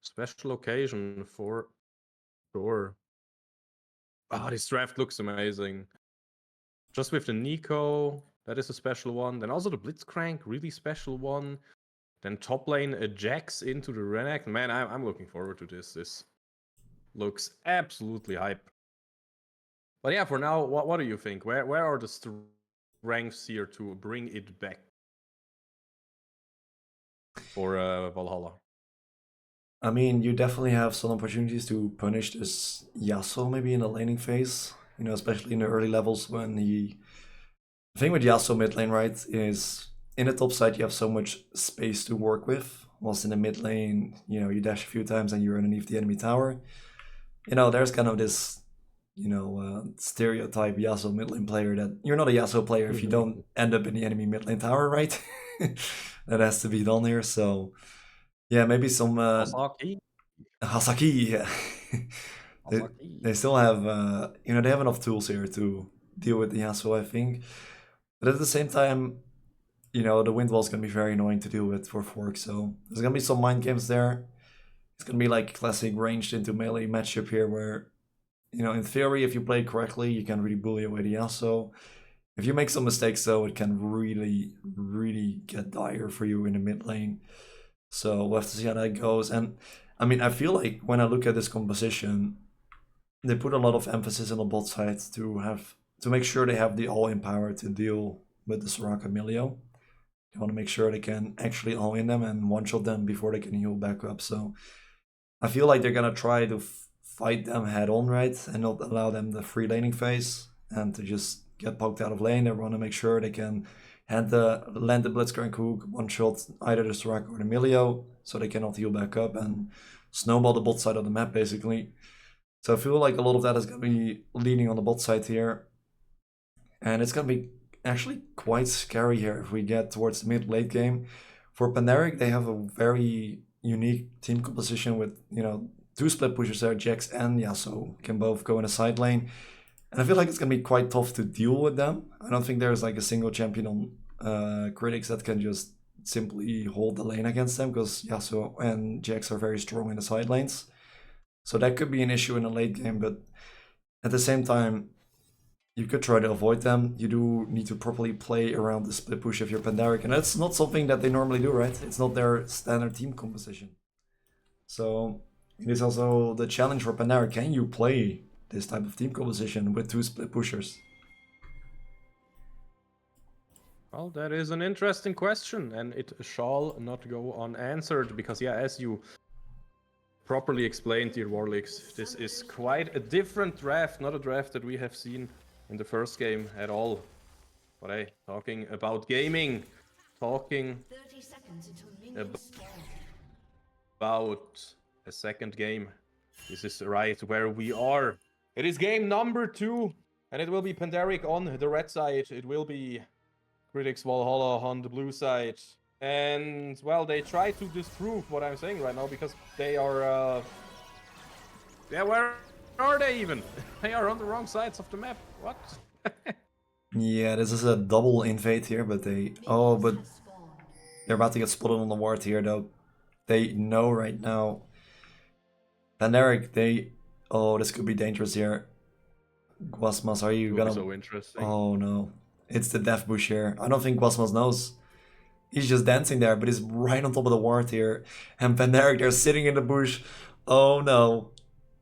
special occasion for sure. Oh, this draft looks amazing. Just with the Nico, that is a special one. Then also the Blitzcrank, really special one. Then top lane a Jax into the Renekton. Man, I'm looking forward to this. This looks absolutely hype. But yeah, for now, what do you think? Where are the strengths here to bring it back for Valhalla? I mean, you definitely have some opportunities to punish this Yasuo maybe in the laning phase, especially in the early levels when he... The thing with Yasuo mid lane, right, is in the top side you have so much space to work with, whilst in the mid lane, you dash a few times and you're underneath the enemy tower. There's kind of this, stereotype Yasuo mid lane player that you're not a Yasuo player if you don't end up in the enemy mid lane tower, right? That has to be done here, so... Yeah, maybe some Hasaki? Hasaki. Yeah. they still have they have enough tools here to deal with the Yasuo, I think. But at the same time, the wind wall is gonna be very annoying to deal with for Fork. So there's gonna be some mind games there. It's gonna be like classic ranged into melee matchup here, where in theory, if you play it correctly, you can really bully away the Yasuo. If you make some mistakes, though, it can really, really get dire for you in the mid lane. So we'll have to see how that goes. And I mean, I feel like when I look at this composition, they put a lot of emphasis on the bot side to make sure they have the all-in power to deal with the Soraka Emilio. They want to make sure they can actually all-in them and one-shot them before they can heal back up. So I feel like they're gonna try to fight them head-on, right, and not allow them the free laning phase and to just get poked out of lane. They want to make sure they can land the Blitzcrank hook, one-shot either the Soraka or the Emilio, so they cannot heal back up and snowball the bot side of the map, basically. So I feel like a lot of that is going to be leaning on the bot side here. And it's going to be actually quite scary here if we get towards the mid-late game. For Pandaric, they have a very unique team composition with, two split pushers there, Jax and Yasuo can both go in a side lane. And I feel like it's going to be quite tough to deal with them. I don't think there's like a single champion on Critix that can just simply hold the lane against them, because Yasuo and Jax are very strong in the side lanes. So that could be an issue in the late game, but at the same time, you could try to avoid them. You do need to properly play around the split push if you're Pandaric, and that's not something that they normally do, right? It's not their standard team composition. So it is also the challenge for Pandaric. Can you play this type of team composition with two split pushers? Well, that is an interesting question, and it shall not go unanswered, because yeah, as you properly explained, dear Warlicks, this is quite a different draft, not a draft that we have seen in the first game at all. But hey, talking about gaming, talking 30 seconds until minions spawn. about a second game. This is right where we are. It is game number 2, and it will be Pandaric on the red side. It will be Critixx Valhalla on the blue side. And, well, they try to disprove what I'm saying right now, because they are, yeah, where are they even? They are on the wrong sides of the map. What? Yeah, this is a double invade here, but they... Oh, but they're about to get spotted on the ward here, though. They know right now. Pandaric, they... Oh, this could be dangerous here. Guasmas, are you gonna... So interesting. Oh, no. It's the death bush here. I don't think Cosmos knows. He's just dancing there, but he's right on top of the ward here. And Pandaric, they're sitting in the bush. Oh no.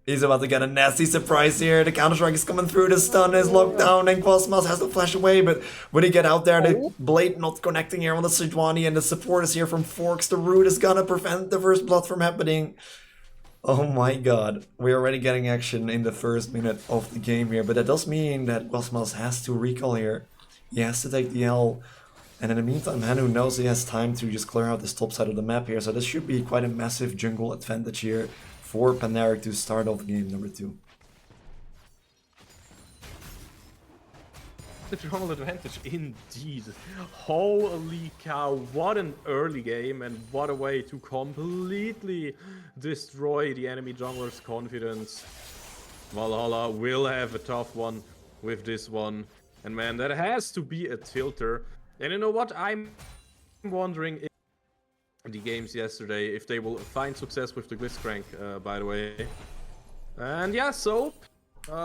He's about to get a nasty surprise here. The Counter-Strike is coming through. The stun is locked down and Cosmos has to flash away. But when he get out there, the blade not connecting here on the Sejuani and the support is here from Forks. The root is gonna prevent the first blood from happening. Oh my god. We're already getting action in the first minute of the game here. But that does mean that Cosmos has to recall here. He has to take the L. And in the meantime, Hanu knows he has time to just clear out this top side of the map here. So this should be quite a massive jungle advantage here for Pandaric to start off game number 2. The jungle advantage indeed. Holy cow, what an early game and what a way to completely destroy the enemy jungler's confidence. Valhalla will have a tough one with this one. And man, that has to be a tilter. And you know what? I'm wondering if the games yesterday, if they will find success with the Blitzcrank, by the way. And yeah, so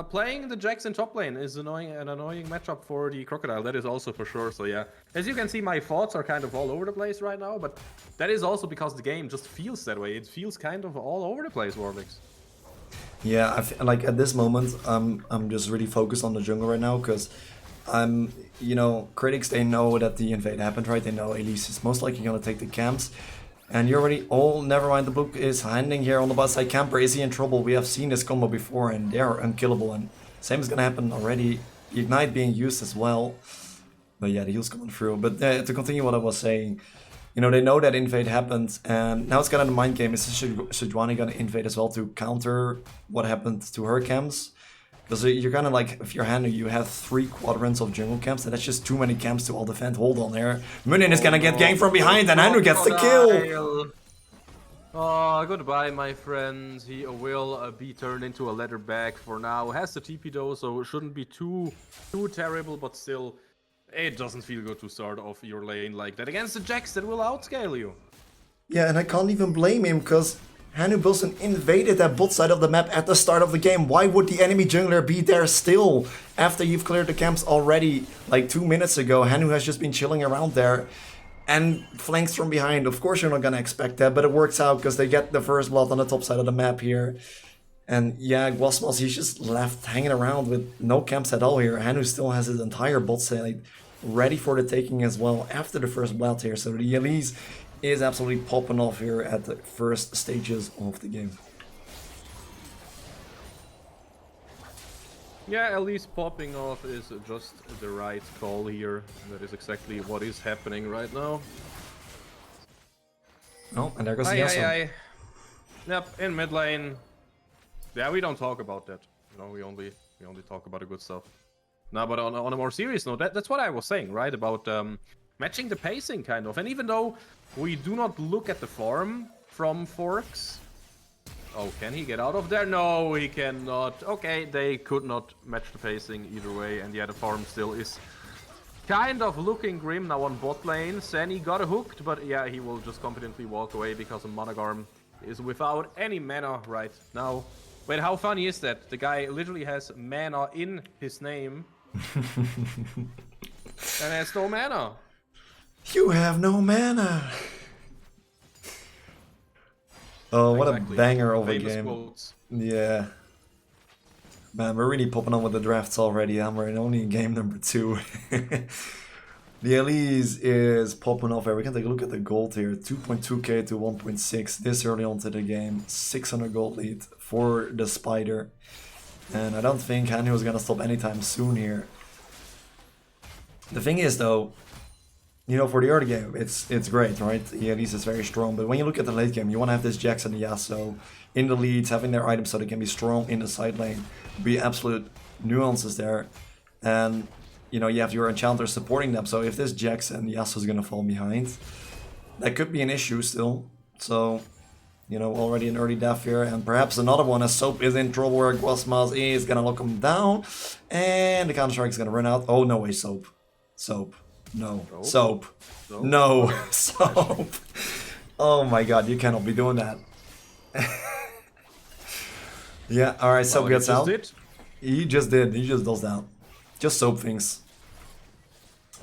playing the Jax in top lane is an annoying matchup for the Crocodile. That is also for sure. So yeah, as you can see, my thoughts are kind of all over the place right now. But that is also because the game just feels that way. It feels kind of all over the place, Warmix. Yeah, I feel like at this moment, I'm just really focused on the jungle right now because you know, Critix, they know that the invade happened, right? They know Elise is most likely gonna take the camps. And you already, oh, never mind, the book is handing here on the bot side. Camper, is he in trouble? We have seen this combo before and they are unkillable. And same is gonna happen already. Ignite being used as well. But yeah, the heal's coming through. But to continue what I was saying, you know, they know that invade happened. And now it's kind of the mind game. Is Sejuani gonna invade as well to counter what happened to her camps? Because you're kind of like, if you're Hanu, you have 3 quadrants of jungle camps, and that's just too many camps to all defend. Hold on there. Munin is gonna get ganked from behind, and Hanu gets the kill! Oh, goodbye, my friends. He will be turned into a leather bag for now. Has the TP though, so it shouldn't be too terrible, but still, it doesn't feel good to start off your lane like that against the Jax that will outscale you. Yeah, and I can't even blame him, because Hanu Bilson invaded that bot side of the map at the start of the game. Why would the enemy jungler be there still? After you've cleared the camps already, like 2 minutes ago, Hanu has just been chilling around there and flanks from behind. Of course you're not gonna expect that, but it works out because they get the first blood on the top side of the map here. And yeah, Guasmos, he's just left hanging around with no camps at all here. Hanu still has his entire bot side ready for the taking as well after the first blood here. So the Elise is absolutely popping off here at the first stages of the game. Yeah, at least popping off is just the right call here. That is exactly what is happening right now. Oh, and there goes the Yasuo. Yep, in mid lane. Yeah, we don't talk about that. You know, we only talk about the good stuff. No, but on a more serious note, that's what I was saying, right? About matching the pacing, kind of. And even though we do not look at the farm from Forks. Oh, can he get out of there? No, he cannot. Okay, they could not match the pacing either way. And yeah, the farm still is kind of looking grim now on bot lane. Sani got hooked, but yeah, he will just confidently walk away because Monogarm is without any mana right now. Wait, how funny is that? The guy literally has mana in his name. And has no mana. You have no mana. Oh, what a banger of a game. Quotes. Yeah. Man, we're really popping on with the drafts already, and we're only in game number 2. The Elise is popping off here. We can take a look at the gold here. 2.2k to 1.6 this early on to the game. 600 gold lead for the Spider. And I don't think Hanu is gonna stop anytime soon here. The thing is though, you know, for the early game, it's great, right? The Elise is very strong, but when you look at the late game, you want to have this Jax and Yasuo in the leads, having their items so they can be strong in the side lane. Be absolute nuances there. And, you know, you have your enchanters supporting them, so if this Jax and Yasuo is gonna fall behind, that could be an issue still. So, you know, already an early death here, and perhaps another one as Soap is in trouble where Guasmaz is gonna lock him down, and the Counter-Strike is gonna run out. Oh, no way, Soap. Soap. No. Soap. No. Soap. Oh my god, you cannot be doing that. Yeah, alright, Soap gets out. He just did. He just does that. Just Soap things.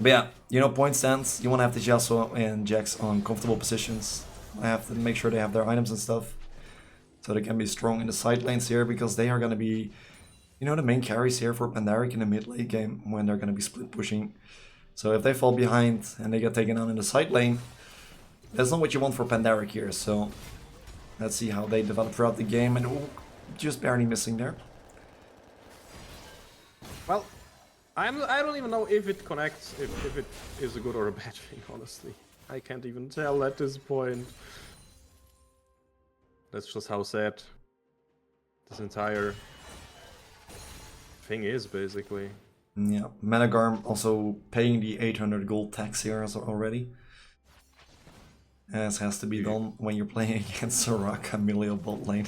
But yeah, you know, point stance, you want to have the Yasuo and Jax on comfortable positions. I have to make sure they have their items and stuff, so they can be strong in the side lanes here, because they are going to be, you know, the main carries here for Pandaric in the mid late game when they're going to be split pushing. So if they fall behind and they get taken out in the side lane, that's not what you want for Pandaric here. So let's see how they develop throughout the game, and ooh, just barely missing there. Well, I don't even know if it connects, if it is a good or a bad thing, honestly. I can't even tell at this point. That's just how sad this entire thing is, basically. Yeah, Managarm also paying the 800 gold tax here already. As has to be done when you're playing against Soraka Milio bot lane.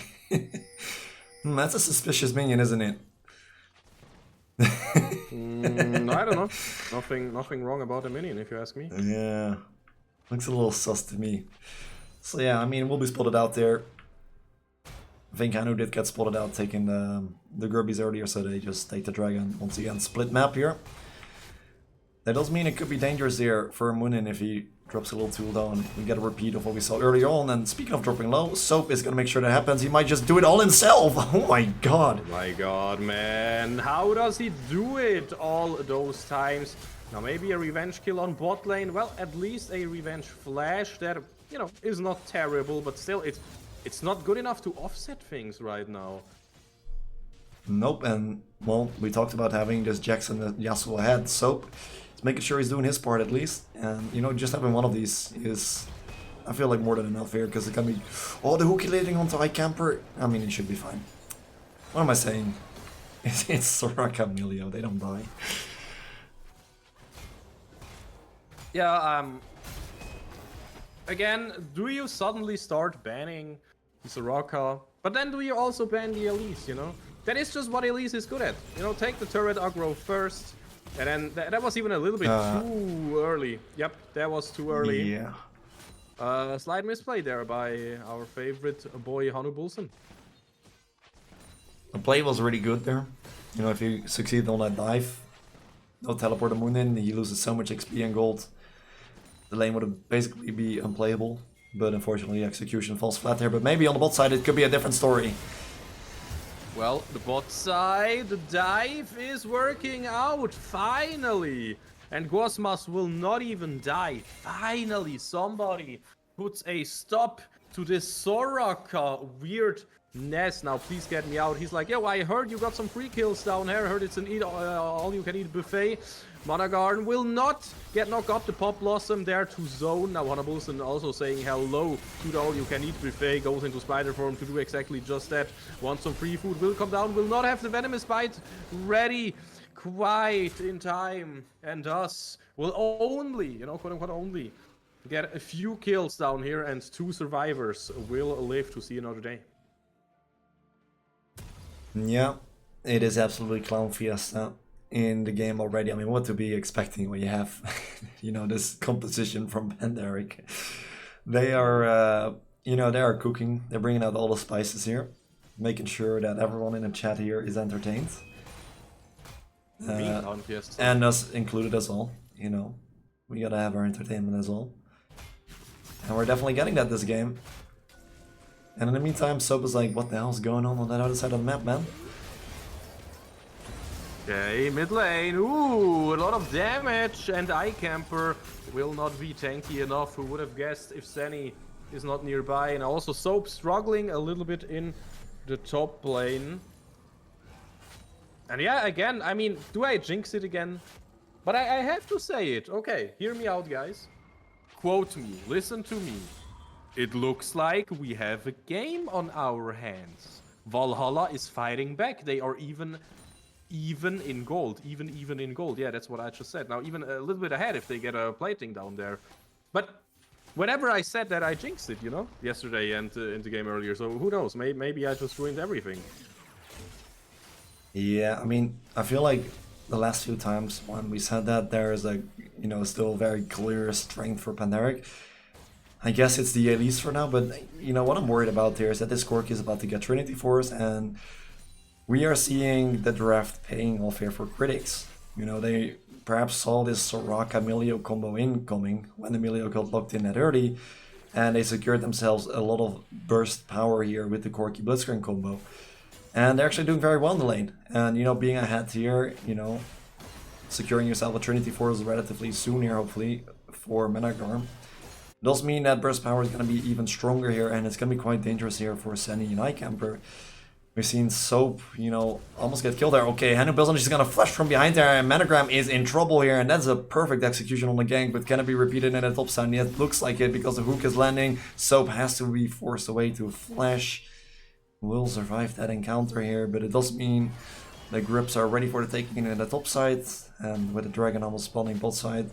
That's a suspicious minion, isn't it? I don't know. Nothing wrong about the minion, if you ask me. Yeah, looks a little sus to me. So yeah, I mean, we'll be spotted out there. I think Hanu did get spotted out taking the Grubbies earlier, so they just take the dragon once again. Split map here. That does mean it could be dangerous here for Munin if he drops a little too low, and we get a repeat of what we saw earlier on. And speaking of dropping low, Soap is gonna make sure that happens. He might just do it all himself. Oh my god. Oh my god, man. How does he do it all those times? Now maybe a revenge kill on bot lane. Well, at least a revenge flash that, you know, is not terrible, but still it's not good enough to offset things right now. Nope, and well, we talked about having this Jackson and Yasuo ahead. Soap is making sure he's doing his part at least. And, you know, just having one of these is, I feel like, more than enough here, because it can be, oh, the hooky leading onto High Camper. I mean, it should be fine. What am I saying? It's Soraka Milio, they don't die. Yeah, again, do you suddenly start banning Soraka? But then do you also ban the Elise, you know? That is just what Elise is good at. You know, take the turret aggro first. And then that was even a little bit too early. Yep, that was too early. Yeah. Slight misplay there by our favorite boy, Hanu Bulsen. The play was really good there. You know, if you succeed on that dive, no teleport the moon in, he loses so much XP and gold. The lane would basically be unplayable, but unfortunately execution falls flat here. But maybe on the bot side it could be a different story. Well, the bot side, the dive is working out, finally! And Gosmas will not even die. Finally, somebody puts a stop to this Soraka weirdness. Now, please get me out. He's like, yo, I heard you got some free kills down here. I heard it's an all-you-can-eat buffet. Managarn will not get knocked up. The Pop Blossom there to zone. Now, Hannibulson also saying hello to the all-you-can-eat buffet. Goes into spider form to do exactly just that. Wants some free food. Will come down. Will not have the venomous bite ready quite in time. And thus will only, you know, quote-unquote only, get a few kills down here. And 2 survivors will live to see another day. Yeah, it is absolutely clown fiesta in the game already. I mean, what to be expecting when you have, you know, this composition from Pandaric. They are, you know, they are cooking. They're bringing out all the spices here, making sure that everyone in the chat here is entertained. And us included as well, you know. We gotta have our entertainment as well. And we're definitely getting that this game. And in the meantime, Soap is like, what the hell's going on that other side of the map, man? Okay, mid lane. Ooh, a lot of damage. And iCamper will not be tanky enough. Who would have guessed if Sani is not nearby? And also Soap struggling a little bit in the top lane. And yeah, again, I mean, do I jinx it again? But I have to say it. Okay, hear me out, guys. Quote me, listen to me. It looks like we have a game on our hands. Valhalla is fighting back. They are even in gold. Even in gold. Yeah, that's what I just said. Now, even a little bit ahead if they get a plating down there. But whenever I said that, I jinxed it, you know, yesterday and in the game earlier. So who knows? Maybe I just ruined everything. Yeah, I mean, I feel like the last few times when we said that, there is a, you know, still very clear strength for Pandaric. I guess it's the Elise for now, but you know what I'm worried about here is that this Corki is about to get Trinity Force, and we are seeing the draft paying off here for Critix. You know, they perhaps saw this Soraka Emilio combo incoming when Emilio got locked in at early, and they secured themselves a lot of burst power here with the Corki Blitzcrank combo. And they're actually doing very well in the lane. And, you know, being ahead here, you know, securing yourself a Trinity Force relatively soon here, hopefully, for Menagarm, does mean that burst power is going to be even stronger here, and it's going to be quite dangerous here for Senny and iCamper. We've seen Soap, you know, almost get killed there. Okay, Hanu Bilson is going to flash from behind there, and Menagram is in trouble here, and that's a perfect execution on the gank, but can it be repeated in the top side? Yet looks like it, because the hook is landing. Soap has to be forced away to flash. Will survive that encounter here, but it does mean the grips are ready for the taking in the top side, and with the dragon almost spawning bot side,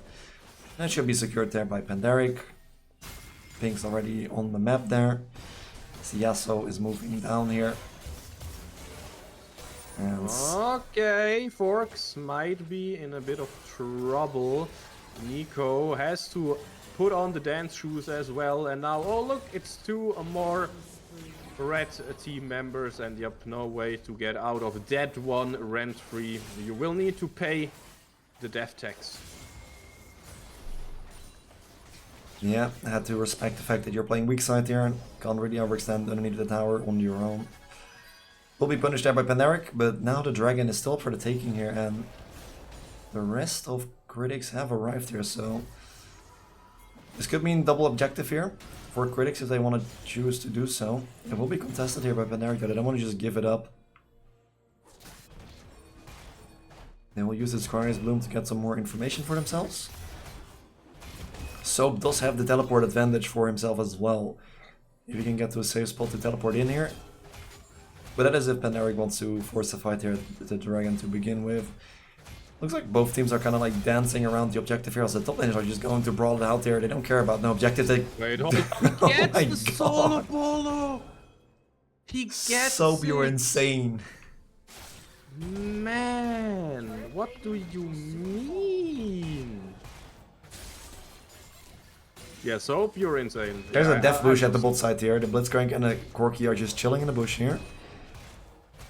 that should be secured there by Pandaric. Pink's already on the map there. Yasuo is moving down here. And Okay, Forks might be in a bit of trouble. Nico has to put on the dance shoes as well, and now, oh look, it's two more red team members, and yep, no way to get out of that one rent-free. You will need to pay the death tax. yeah, I had to respect the fact that you're playing weak side here and can't really overextend underneath the tower on your own. Will be punished there by Pandaric, but now the dragon is still up for the taking here, and the rest of Critixx have arrived here, so this could mean double objective here for Critixx if they want to choose to do so. It will be contested here by Pandaric, but they don't want to just give it up. They will use this Squarius Bloom to get some more information for themselves. Soap does have the teleport advantage for himself as well, if he can get to a safe spot to teleport in here. But that is if Pandaric wants to force the fight here with the dragon to begin with. Looks like both teams are kind of like dancing around the objective here, as the top laners are just going to brawl it out there. They don't care about no objective. They... Wait, hold on. Oh He gets my the solo bolo! He gets Soap, you're it. insane. Man, what do you mean? Yeah, Soap, you're insane. There's Yeah, a death bush at the bot side here. The Blitzcrank and the Corki are just chilling in the bush here.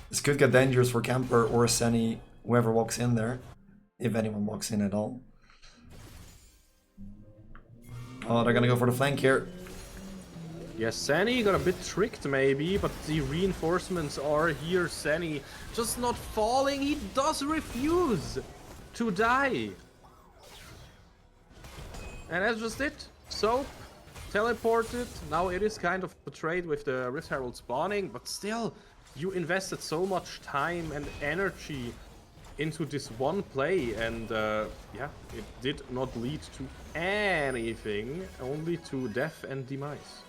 This could get dangerous for Camper or Senny, whoever walks in there. If anyone walks in at all. Oh, they're gonna go for the flank here. Yeah, Senny got a bit tricked maybe, but the reinforcements are here. Senny just not falling. He does refuse to die. And that's just it. Soap teleported. Now it is kind of a trade with the Rift Herald spawning, but still, you invested so much time and energy into this one play, and yeah, it did not lead to anything, only to death and demise.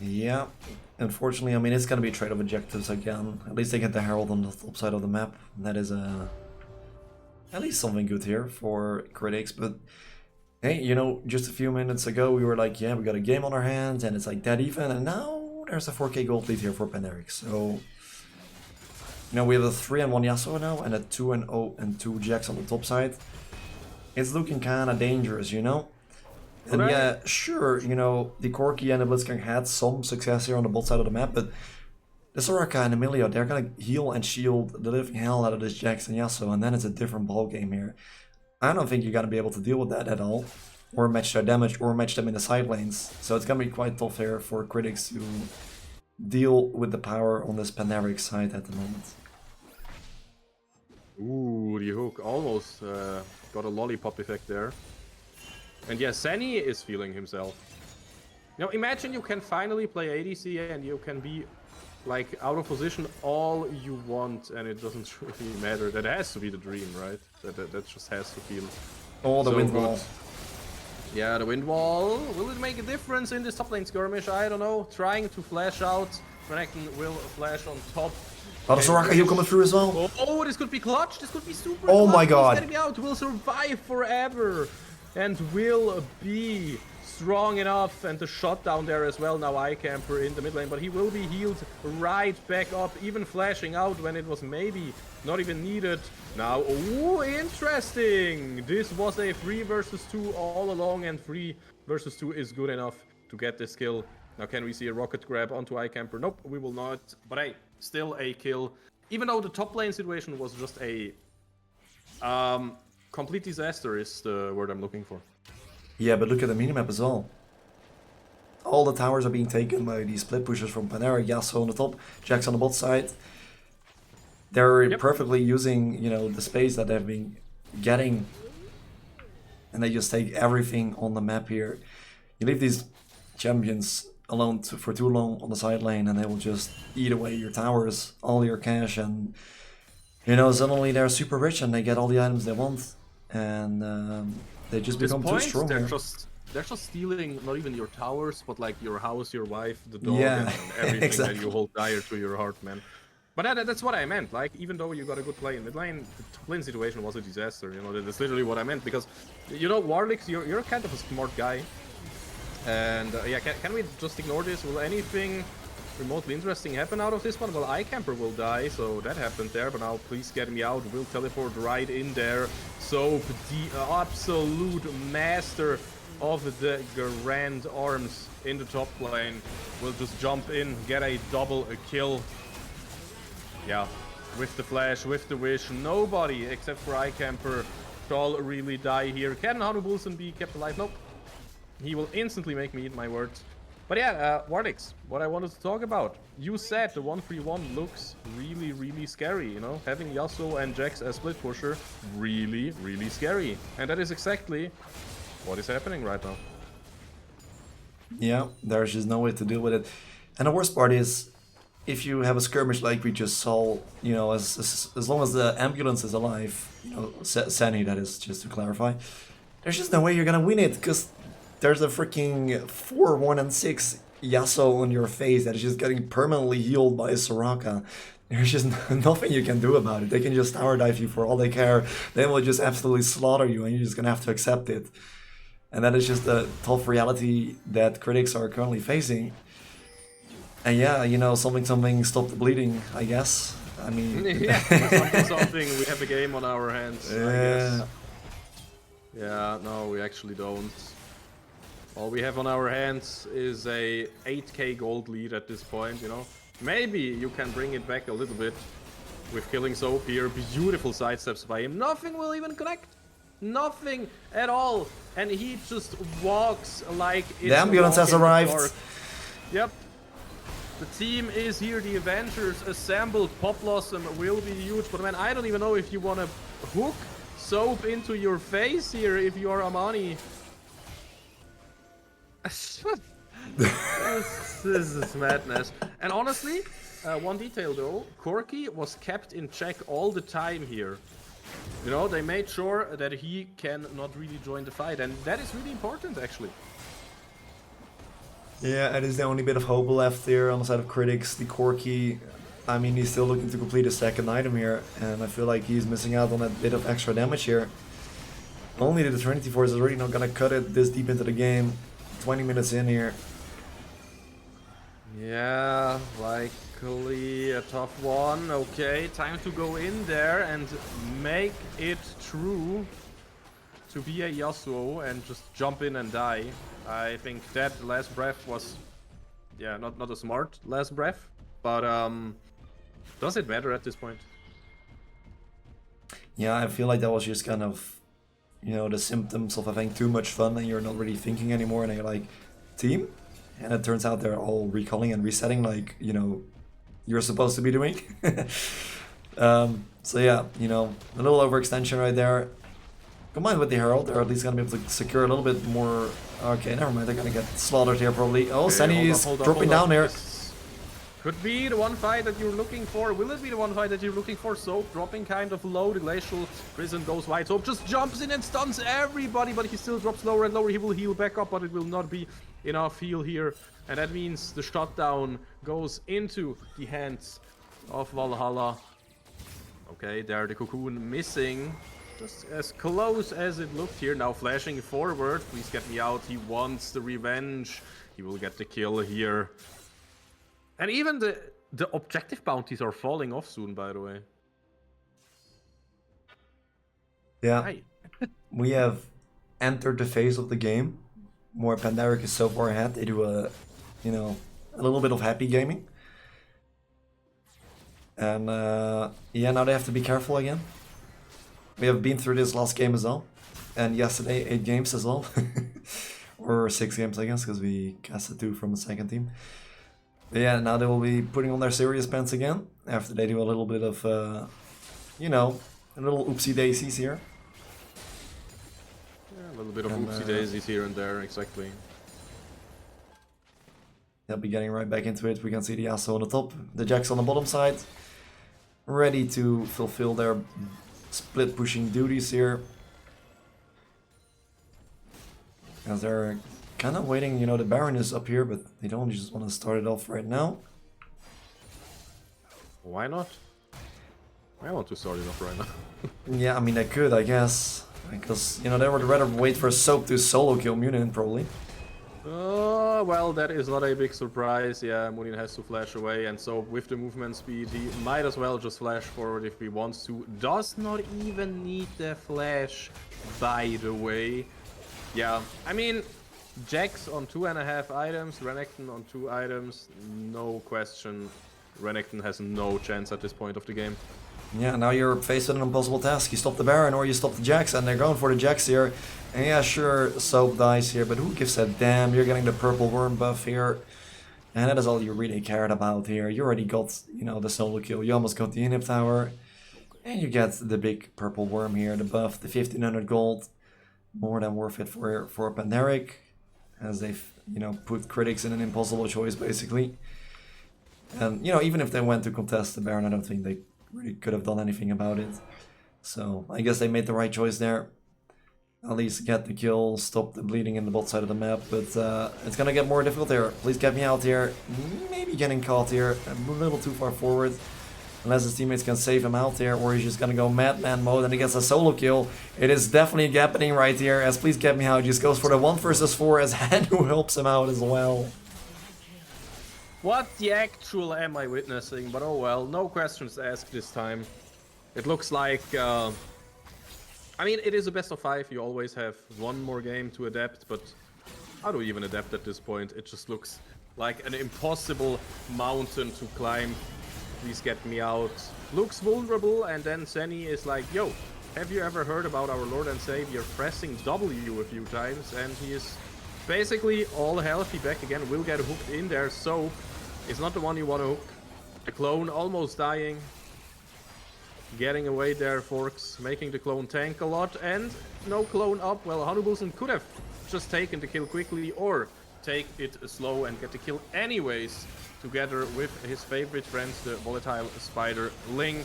Yeah, unfortunately, I mean, it's gonna be trade of objectives again. At least they get the Herald on the top side of the map. That is at least something good here for Critixx, but hey, you know, just a few minutes ago we were like, yeah, we got a game on our hands and it's like that even, and now there's a 4k gold lead here for Pandaric. So, you know, we have a 3-1 Yasuo now and a 2-0 and 2 Jax on the top side. It's looking kind of dangerous, you know? And Right. yeah, sure, you know, the Corki and the Blitzcrank had some success here on the bot side of the map, but the Soraka and Emilio, they're gonna heal and shield the living hell out of this Jax and Yasuo, and then it's a different ball game here. I don't think you're gonna be able to deal with that at all, or match their damage, or match them in the side lanes. So it's gonna be quite tough here for Critixx to deal with the power on this Pandaric side at the moment. Ooh, the hook almost got a lollipop effect there. And yeah, Senny is feeling himself. You know, imagine you can finally play ADC and you can be like out of position all you want, and it doesn't really matter. That has to be the dream, right? That just has to feel. Oh, the so wind good. wall. Yeah, the wind wall. Will it make a difference in this top lane skirmish? I don't know. Trying to flash out. Renekton will flash on top. Oh, the Soraka heal coming through as well. Oh, this could be clutch. This could be super Oh clutch. my god. He's getting out. Will survive forever. And will be strong enough. And the shot down there as well. Now iCamper in the mid lane. But he will be healed right back up. Even flashing out when it was maybe not even needed. Now, oh, interesting. This was a 3 versus 2 all along. And 3 versus 2 is good enough to get this kill. Now, can we see a rocket grab onto iCamper? Nope, we will not. But hey, still a kill even though the top lane situation was just a complete disaster is the word I'm looking for. Yeah, but look at the minimap as well. All the towers are being taken by these split pushers from Pandaric, Yasuo on the top, Jax on the bot side. They're perfectly using, you know, the space that they've been getting, and they just take everything on the map here. You leave these champions alone for too long on the side lane, and they will just eat away your towers, all your cash, and you know, suddenly they're super rich and they get all the items they want, and they just become too strong. They're just stealing not even your towers, but like your house, your wife, the dog, Yeah, and everything exactly. that you hold dear to your heart, man. But that's what I meant. Like, even though you got a good play in mid lane, the top lane situation was a disaster. You know, that's literally what I meant. Because, you know, Warlix, you're kind of a smart guy. And yeah, can we just ignore this? Will anything remotely interesting happen out of this one? Well, iCamper will die, so that happened there. But now, please get me out. We'll teleport right in there. So, the absolute master of the Grand Arms in the top lane will just jump in, get a double kill. Yeah, with the flash, with the wish, nobody except for iCamper shall really die here. Can Hanu Wilson be kept alive? Nope. He will instantly make me eat my words. But yeah, Warlix, what I wanted to talk about. You said the 1-3-1 looks really, really scary, you know? Having Yasuo and Jax as split pusher, really, really scary. And that is exactly what is happening right now. Yeah, there's just no way to deal with it. And the worst part is, if you have a skirmish like we just saw, you know, as long as the ambulance is alive, you know, Sani, that is, just to clarify, there's just no way you're gonna win it, because there's a freaking 4-1-6 Yasuo on your face that is just getting permanently healed by Soraka. There's just nothing you can do about it. They can just tower dive you for all they care. They will just absolutely slaughter you, and you're just gonna have to accept it. And that is just the tough reality that Critix are currently facing. And yeah, you know, something, stop the bleeding, I guess. I mean... yeah, something, we have a game on our hands, yeah. I guess. Yeah, no, we actually don't. All we have on our hands is a 8k gold lead at this point, you know. Maybe you can bring it back a little bit with killing Soap here. Beautiful sidesteps by him. Nothing will even connect. Nothing at all. And he just walks like it's the ambulance has arrived. Yep. The team is here, the Avengers assembled. Pop Blossom will be huge, but man, I don't even know if you want to hook Soap into your face here if you are Amani. this is madness. And honestly, one detail though, Corki was kept in check all the time here. You know, they made sure that he can not really join the fight, and that is really important actually. Yeah, it is the only bit of hope left here on the side of Critix. The Corki, I mean, he's still looking to complete his second item here, and I feel like he's missing out on a bit of extra damage here. Only the Trinity Force is really not gonna cut it this deep into the game. 20 minutes in here. Yeah, likely a tough one. Okay, time to go in there and make it true to be a Yasuo and just jump in and die. I think that last breath was, yeah, not a smart last breath, but does it matter at this point? Yeah, I feel like that was just kind of, you know, the symptoms of having too much fun and you're not really thinking anymore, and you're like, team? And it turns out they're all recalling and resetting like, you know, you're supposed to be doing. So yeah, you know, a little overextension right there. Combined with the Herald, they're at least gonna be able to secure a little bit more. Okay, never mind, they're gonna get slaughtered here probably. Oh, Okay, Sunny is hold dropping down here. This could be the one fight that you're looking for. Will it be the one fight that you're looking for? Soap dropping kind of low. The Glacial Prison goes wide. Soap just jumps in and stuns everybody, but he still drops lower and lower. He will heal back up, but it will not be enough heal here. And that means the shutdown goes into the hands of Valhalla. Okay, there the Cocoon missing. Just as close as it looked here. Now flashing forward. Please get me out. He wants the revenge. He will get the kill here. And even the objective bounties are falling off soon, by the way. Yeah, Hi. we have entered the phase of the game where Pandaric is so far ahead. They do a, you know, a little bit of happy gaming. And yeah, now they have to be careful again. We have been through this last game as well. And yesterday, 8 games as well. Or 6 games, I guess, because we casted 2 from the second team. But yeah, now they will be putting on their serious pants again. After they do a little bit of, you know, a little oopsie daisies here. Yeah, a little bit of oopsie daisies here and there, exactly. They'll be getting right back into it. We can see the Yasuo on the top, the Jax on the bottom side. Ready to fulfill their split pushing duties here. As they're kind of waiting, you know, the Baron is up here, but they don't just want to start it off right now. Why not? I want to start it off right now. Yeah, I mean, they could, I guess. Because, you know, they would rather wait for Soap to solo kill Munin, probably. Oh, well, that is not a big surprise. Yeah, Munin has to flash away, and so with the movement speed, he might as well just flash forward if he wants to. Does not even need the flash, by the way. Yeah, I mean, Jax on 2.5 items, Renekton on 2 items, no question. Renekton has no chance at this point of the game. Yeah, now you're faced with an impossible task. You stop the Baron or you stop the Jax, and they're going for the Jax here. And yeah, sure, Soap dies here, but who gives a damn? You're getting the purple worm buff here. And that is all you really cared about here. You already got, you know, the solo kill. You almost got the inhib tower. And you get the big purple worm here, the buff, the 1500 gold. More than worth it for Pandaric. As they've, you know, put Critix in an impossible choice, basically. And, you know, even if they went to contest the Baron, I don't think they really could have done anything about it. So I guess they made the right choice there. At least get the kill, stop the bleeding in the bot side of the map, but it's gonna get more difficult here. Please get me out here. Maybe getting caught here a little too far forward. Unless his teammates can save him out there, or he's just gonna go madman mode and he gets a solo kill. It is definitely happening right here, as Please Get Me Out just goes for the 1 versus 4 as Hanu helps him out as well. What the actual am I witnessing? But oh well, no questions asked this time. It looks like, I mean, it is a best of 5, you always have 1 more game to adapt, but how do we even adapt at this point? It just looks like an impossible mountain to climb. Please Get Me Out looks vulnerable, and then Senny is like, yo, have you ever heard about our Lord and Savior pressing W a few times? And he is basically all healthy back again, will get hooked in there, so it's not the one you want to hook. The clone almost dying. Getting away there, Forks, making the clone tank a lot, and no clone up. Well, Hanubusen could have just taken the kill quickly, or take it slow and get the kill anyways, together with his favorite friends, the volatile spider Ling.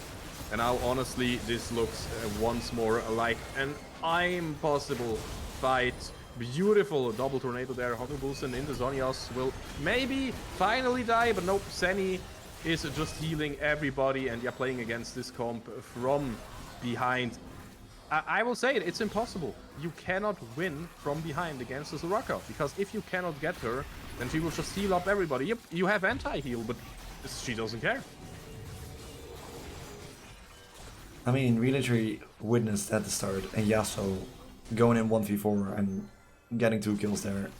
And now, honestly, this looks once more like an impossible fight. Beautiful double tornado there. Hanubusen in the Zhonya's will maybe finally die, but nope, Senny is just healing everybody, and yeah, playing against this comp from behind. I will say it, it's impossible. You cannot win from behind against the Soraka, because if you cannot get her, then she will just heal up everybody. Yep, you have anti-heal, but she doesn't care. I mean, we literally witnessed at the start a Yasuo going in 1v4 and getting 2 kills there.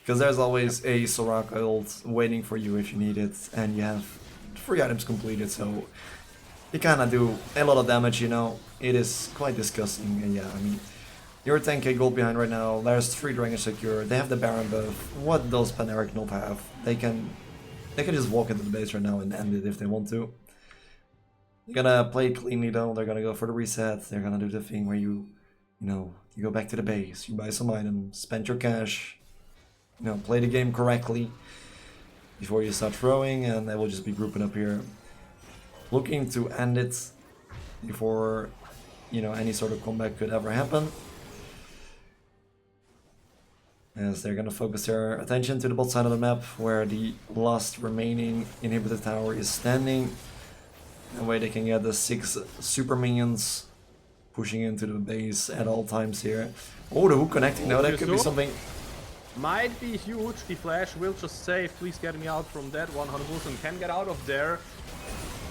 Because there's always a Soraka ult waiting for you if you need it, and you have 3 items completed, so you kinda do a lot of damage, you know. It is quite disgusting, and yeah, I mean, you're 10k gold behind right now, there's 3 dragons secure, they have the Baron buff. What does Pandaric not have? They can just walk into the base right now and end it if they want to. They're gonna play it cleanly though, they're gonna go for the reset, they're gonna do the thing where you know, you go back to the base, you buy some items, spend your cash, you know, play the game correctly before you start throwing, and they will just be grouping up here, looking to end it before, you know, any sort of comeback could ever happen. As they're gonna focus their attention to the bot side of the map, where the last remaining inhibitor tower is standing. That way they can get the 6 super minions pushing into the base at all times here. Oh, the hook connecting now, that could be something. Might be huge. The flash will just save. Please get me out from that one. Hanubusen can get out of there.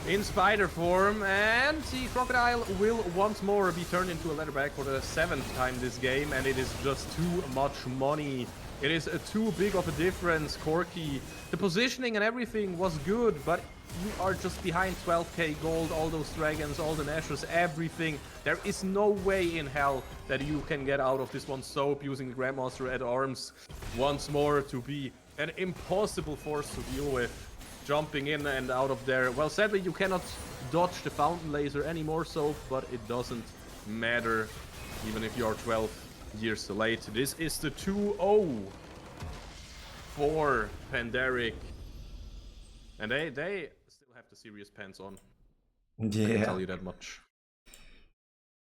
in spider form, and the crocodile will once more be turned into a leatherback for the 7th time this game, and it is just too much money. It is too big of a difference, Corky. The positioning and everything was good, but you are just behind 12k gold, all those dragons, all the Nashers, everything. There is no way in hell that you can get out of this one soap using the Grandmaster at arms once more to be an impossible force to deal with. Jumping in and out of there. Well, sadly, you cannot dodge the fountain laser anymore, Soap, but it doesn't matter, even if you are 12 years late. This is the 2-0 for Pandaric. And they still have the serious pants on. I can tell you that much.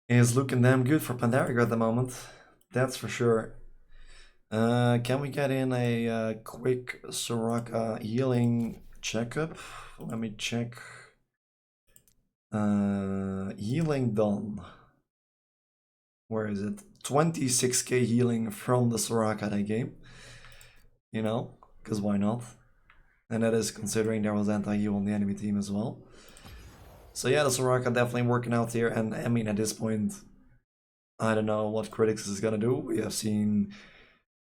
Is looking damn good for Pandaric at the moment. That's for sure. Can we get in a quick Soraka healing checkup? Let me check. Healing done. Where is it? 26k healing from the Soraka that game. You know, because why not? And that is considering there was anti-heal on the enemy team as well. So yeah, the Soraka definitely working out here, and I mean at this point, I don't know what Critix is gonna do. We have seen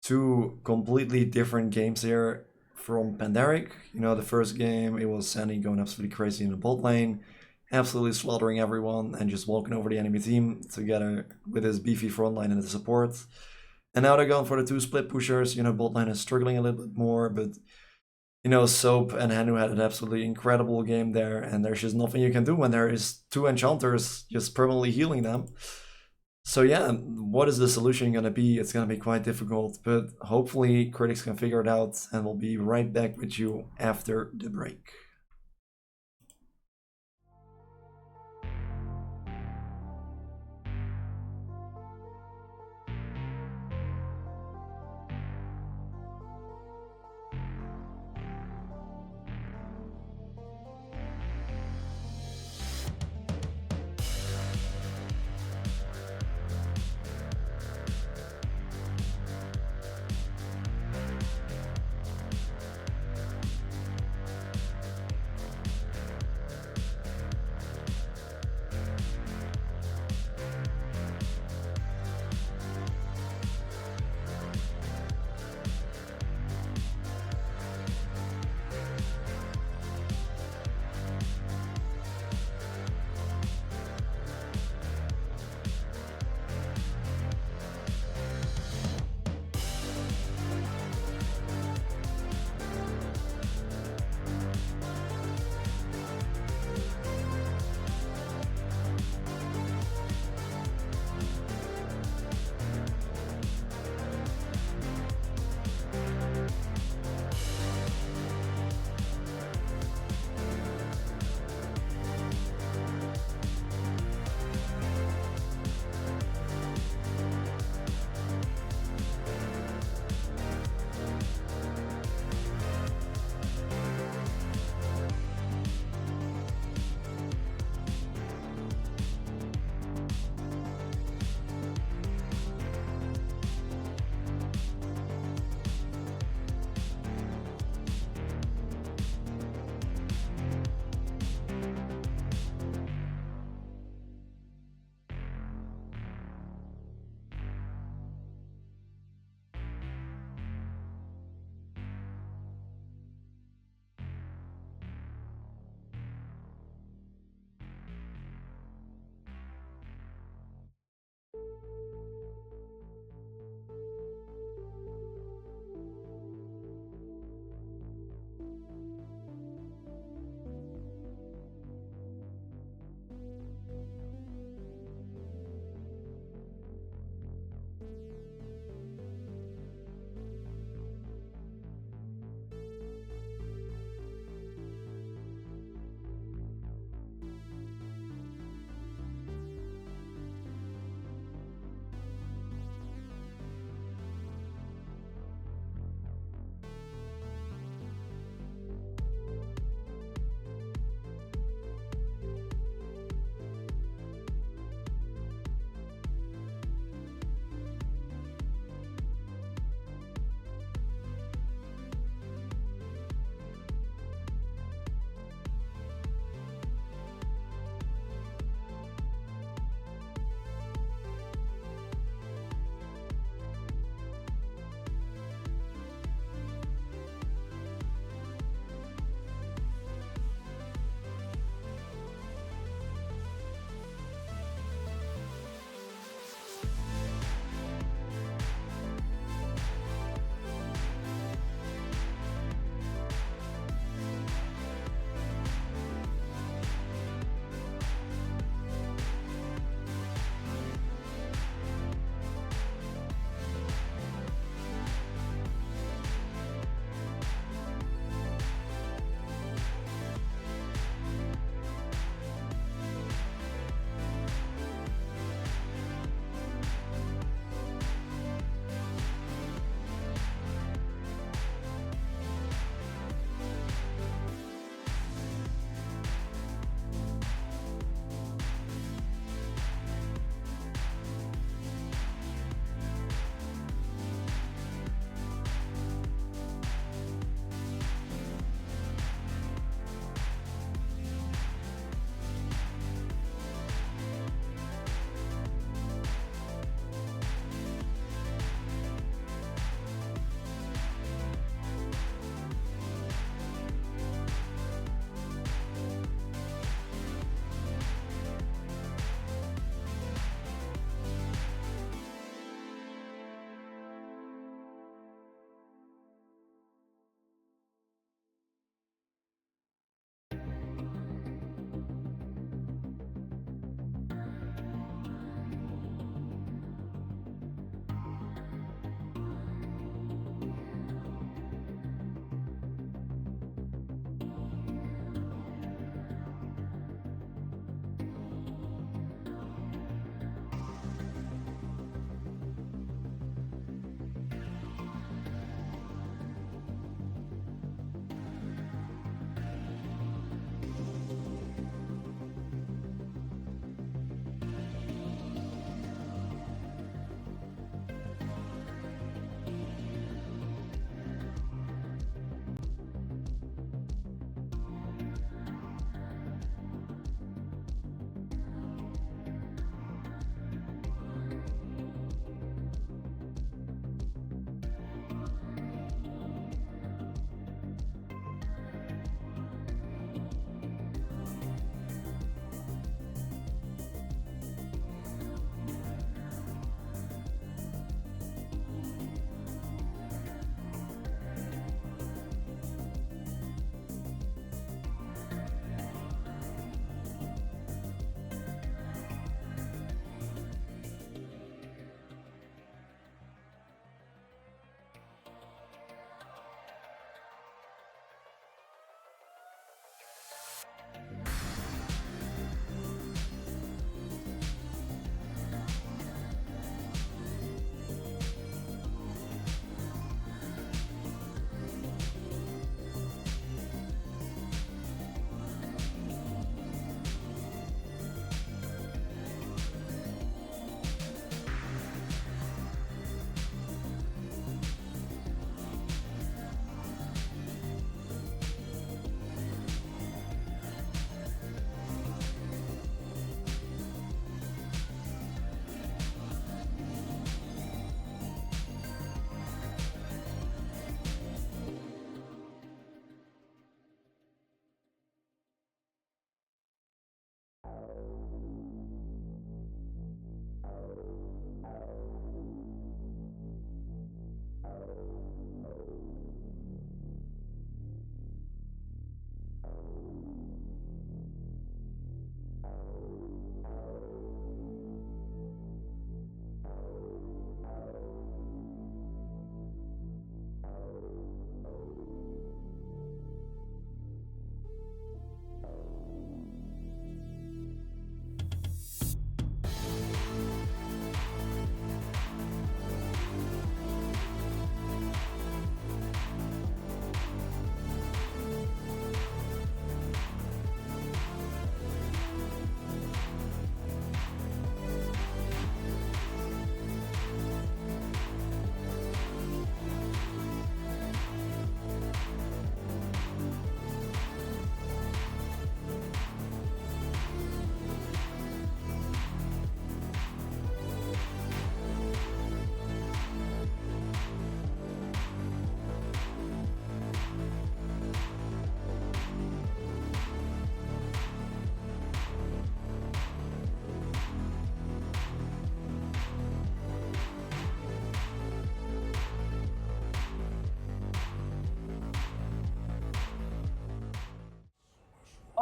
2 completely different games here from Pandaric. You know, the first game, it was Sandy going absolutely crazy in the bot lane, absolutely slaughtering everyone and just walking over the enemy team together with his beefy front line and the support. And now they're going for the 2 split pushers. You know, bot lane is struggling a little bit more, but you know, Soap and Hanu had an absolutely incredible game there, and there's just nothing you can do when there is 2 enchanters just permanently healing them. So yeah, what is the solution gonna be? It's gonna be quite difficult, but hopefully Critix can figure it out, and we'll be right back with you after the break.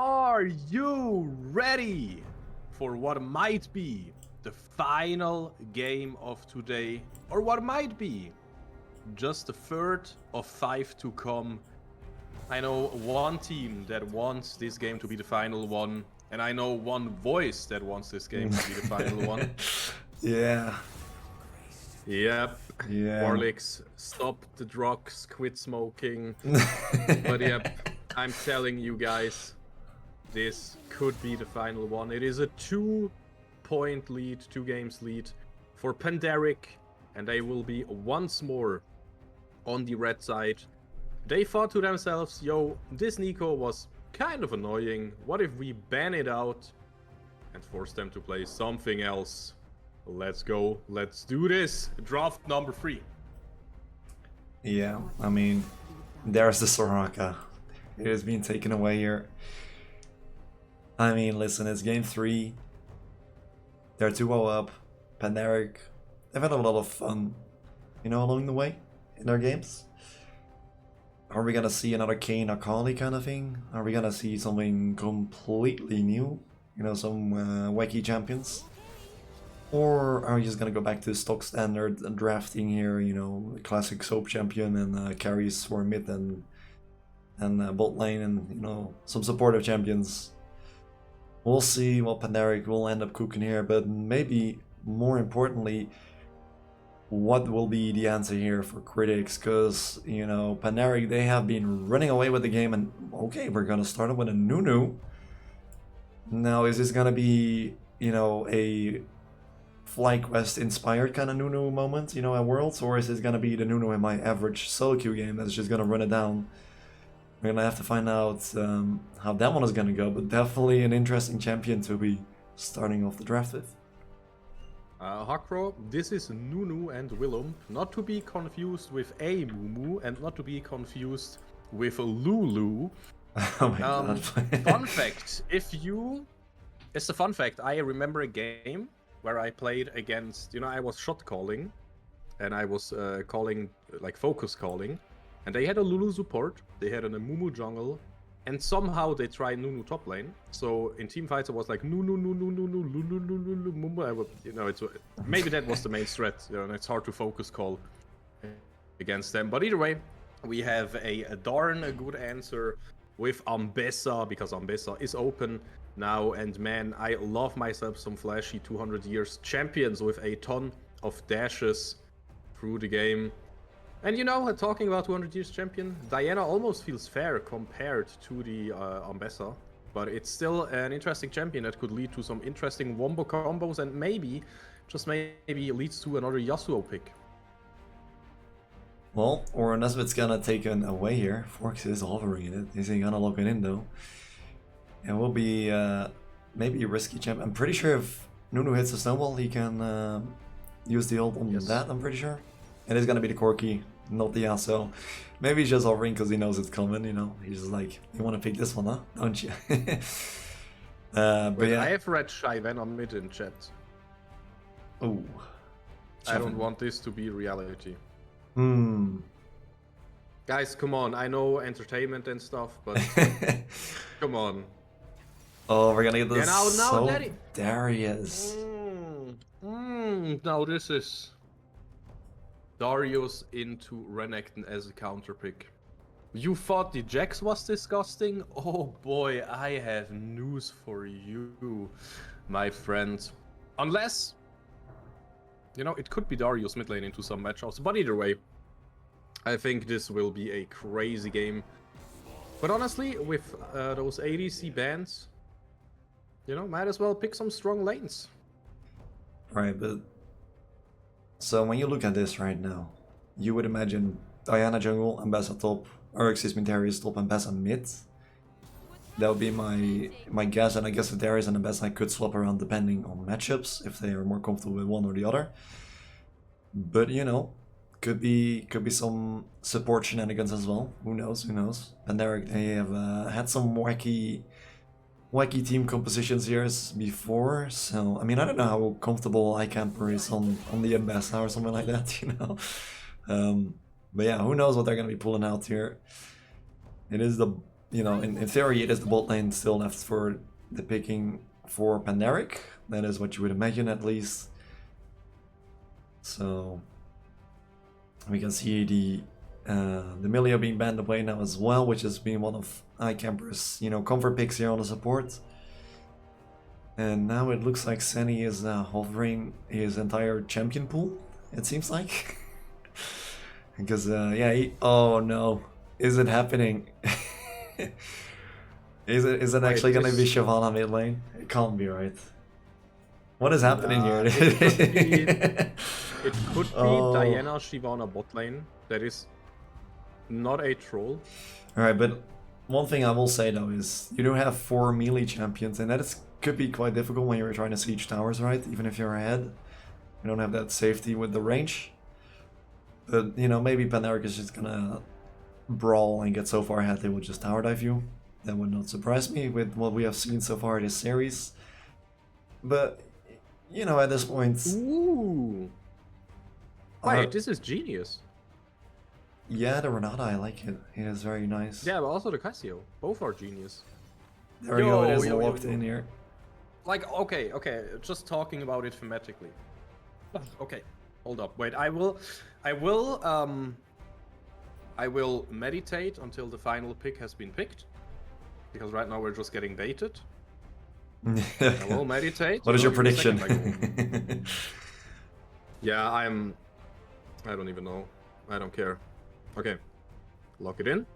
Are you ready for what might be the final game of today? Or what might be just the third of 5 to come? I know one team that wants this game to be the final one, and I know one voice that wants this game to be the final one. Yeah. Yep. Yeah. Warlicks, stop the drugs, quit smoking. But yep, I'm telling you guys, this could be the final one. It is a 2-point lead, 2 games lead for Pandaric, and they will be once more on the red side. They thought to themselves, yo, this Nico was kind of annoying. What if we ban it out and force them to play something else? Let's go. Let's do this. Draft number 3. Yeah, I mean, there's the Soraka. It has been taken away here. I mean, listen, it's game 3. They're 2-0 up. Pandaric, they've had a lot of fun, you know, along the way in their games. Are we gonna see another Kane Akali kind of thing? Are we gonna see something completely new? You know, some wacky champions? Or are we just gonna go back to stock standard and drafting here, you know, classic soap champion and carries for mid and bot lane and, you know, some supportive champions? We'll see what Pandaric will end up cooking here, but maybe more importantly, what will be the answer here for Critix? Because, you know, Pandaric, they have been running away with the game, and okay, we're gonna start it with a Nunu. Now, is this gonna be, you know, a FlyQuest inspired kind of Nunu moment, you know, at Worlds, or is this gonna be the Nunu in my average solo queue game that's just gonna run it down? We're gonna have to find out how that one is gonna go, but definitely an interesting champion to be starting off the draft with. Hakro, this is Nunu and Willem, not to be confused with a Mumu and not to be confused with Lulu. Oh my god. Fun fact, it's a fun fact, I remember a game where I played against, you know, I was shot calling and I was calling, like focus calling, and they had a Lulu support, they had a Mumu jungle, and somehow they tried Nunu top lane. So in team fights it was like Nunu, Lulu, Mumu. I would, you know, maybe that was the main threat. You know, and it's hard to focus call against them. But either way, we have a darn good answer with Ambessa, because Ambessa is open now. And man, I love myself some flashy 200 years champions with a ton of dashes through the game. And you know, talking about 200 years champion, Diana almost feels fair compared to the Ambessa, but it's still an interesting champion that could lead to some interesting wombo combos and maybe, just maybe, leads to another Yasuo pick. Well, or unless it's gonna take it away here. Forks is hovering in it. Is he gonna lock it in though? It will be maybe a risky champ. I'm pretty sure if Nunu hits a snowball, he can use the ult on that, I'm pretty sure. It is gonna be the Corki, not the Yasuo. Maybe he's just hovering because he knows it's coming, you know. He's just like, you want to pick this one, huh? Don't you? But Wait, yeah. I have read Shy Venom mid in chat. Oh. I don't want this to be reality. Hmm. Guys, come on. I know entertainment and stuff, but come on. Oh, we're gonna get this. Yeah, now so Daddy. Darius. Now this is Darius into Renekton as a counter pick. You thought the Jax was disgusting? Oh boy, I have news for you, my friend. Unless, you know, it could be Darius mid lane into some matchups, but either way, I think this will be a crazy game. But honestly, with those ADC bans, you know, might as well pick some strong lanes. Right, but so when you look at this right now, you would imagine Diana jungle, Ambessa top, or excuse me, Darius top, Ambessa mid. That would be my guess, and I guess if Darius and Ambessa could swap around depending on matchups, if they are more comfortable with one or the other. But you know, could be some support shenanigans as well. Who knows? Who knows? Pandaric, they have had some wacky team compositions here before, so I mean, I don't know how comfortable iCamper is on the Ambessa or something like that, you know. But yeah, who knows what they're gonna be pulling out here. It is the you know, in theory, it is the bot lane still left for the picking for Pandaric. That is what you would imagine, at least. So we can see the Millia being banned away now as well, which has been one of iCamper's, you know, comfort picks here on the support. And now it looks like Senny is hovering his entire champion pool, it seems like. Because, yeah, oh no, is it happening? Is it actually gonna be Shyvana mid lane? It can't be, right? What is happening here? It could be Diana Shyvana bot lane. That is not a troll. Alright, but one thing I will say though is you do have 4 melee champions, and could be quite difficult when you're trying to siege towers, right? Even if you're ahead, you don't have that safety with the range. But, you know, maybe Pandaric is just gonna brawl and get so far ahead they will just tower dive you. That would not surprise me with what we have seen so far this series. But, you know, at this point... Ooh! Wait, this is genius. Yeah, the Renata, I like it. It is very nice. Yeah, but also the Casio. Both are genius. There we go, it is locked in here. Like, okay, just talking about it thematically. Okay, hold up, wait, I will meditate until the final pick has been picked. Because right now we're just getting baited. I will meditate. What is your prediction? Yeah, I don't even know. I don't care. Okay. Lock it in.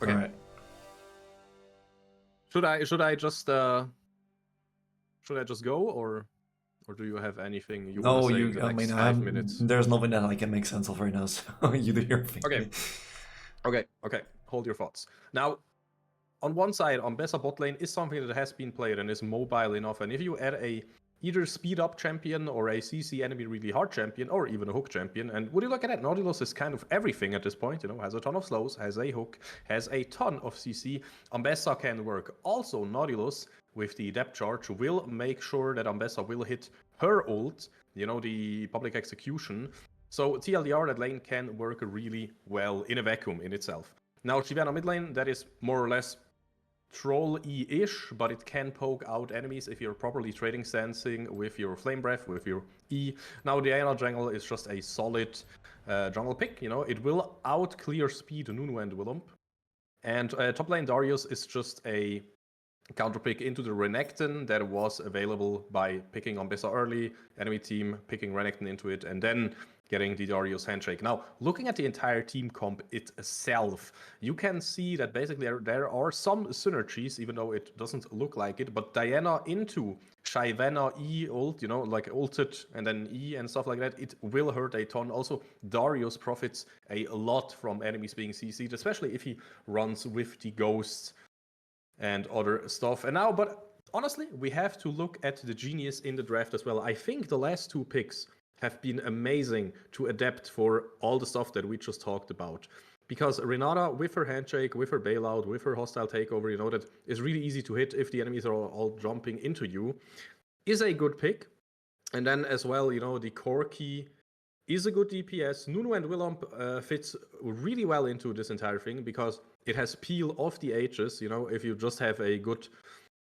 Okay. All right. Should I just go, or do you have anything you want to say in the next 5 minutes? There's nothing that I can make sense of right now, so you do your thing. Okay. Hold your thoughts. Now, on one side, Ambessa bot lane is something that has been played and is mobile enough, and if you add a either speed up champion or a CC enemy really hard champion or even a hook champion, and would you look at it, Nautilus is kind of everything at this point, you know, has a ton of slows, has a hook, has a ton of CC. Ambessa can work. Also, Nautilus with the depth charge will make sure that Ambessa will hit her ult, you know, the public execution. So TLDR, that lane can work really well in a vacuum in itself. Now Shyvana mid lane, that is more or less troll-y-ish, but it can poke out enemies if you're properly trading stancing with your Flame Breath, with your E. Now Diana jungle is just a solid jungle pick, you know, it will out-clear speed Nunu and Willump. And top lane Darius is just a counter pick into the Renekton that was available by picking Ambessa early, enemy team picking Renekton into it, and then getting the Darius handshake. Now, looking at the entire team comp itself, you can see that basically there are some synergies, even though it doesn't look like it, but Diana into Shyvana E ult, you know, like ulted and then E and stuff like that, it will hurt a ton. Also, Darius profits a lot from enemies being CC'd, especially if he runs with the ghosts and other stuff. And now, but honestly, we have to look at the genius in the draft as well. I think the last 2 picks have been amazing to adapt for all the stuff that we just talked about. Because Renata, with her handshake, with her bailout, with her hostile takeover, you know, that is really easy to hit if the enemies are all jumping into you, is a good pick. And then as well, you know, the Corki is a good DPS. Nunu and Willump fits really well into this entire thing because it has peel off the H's, you know, if you just have a good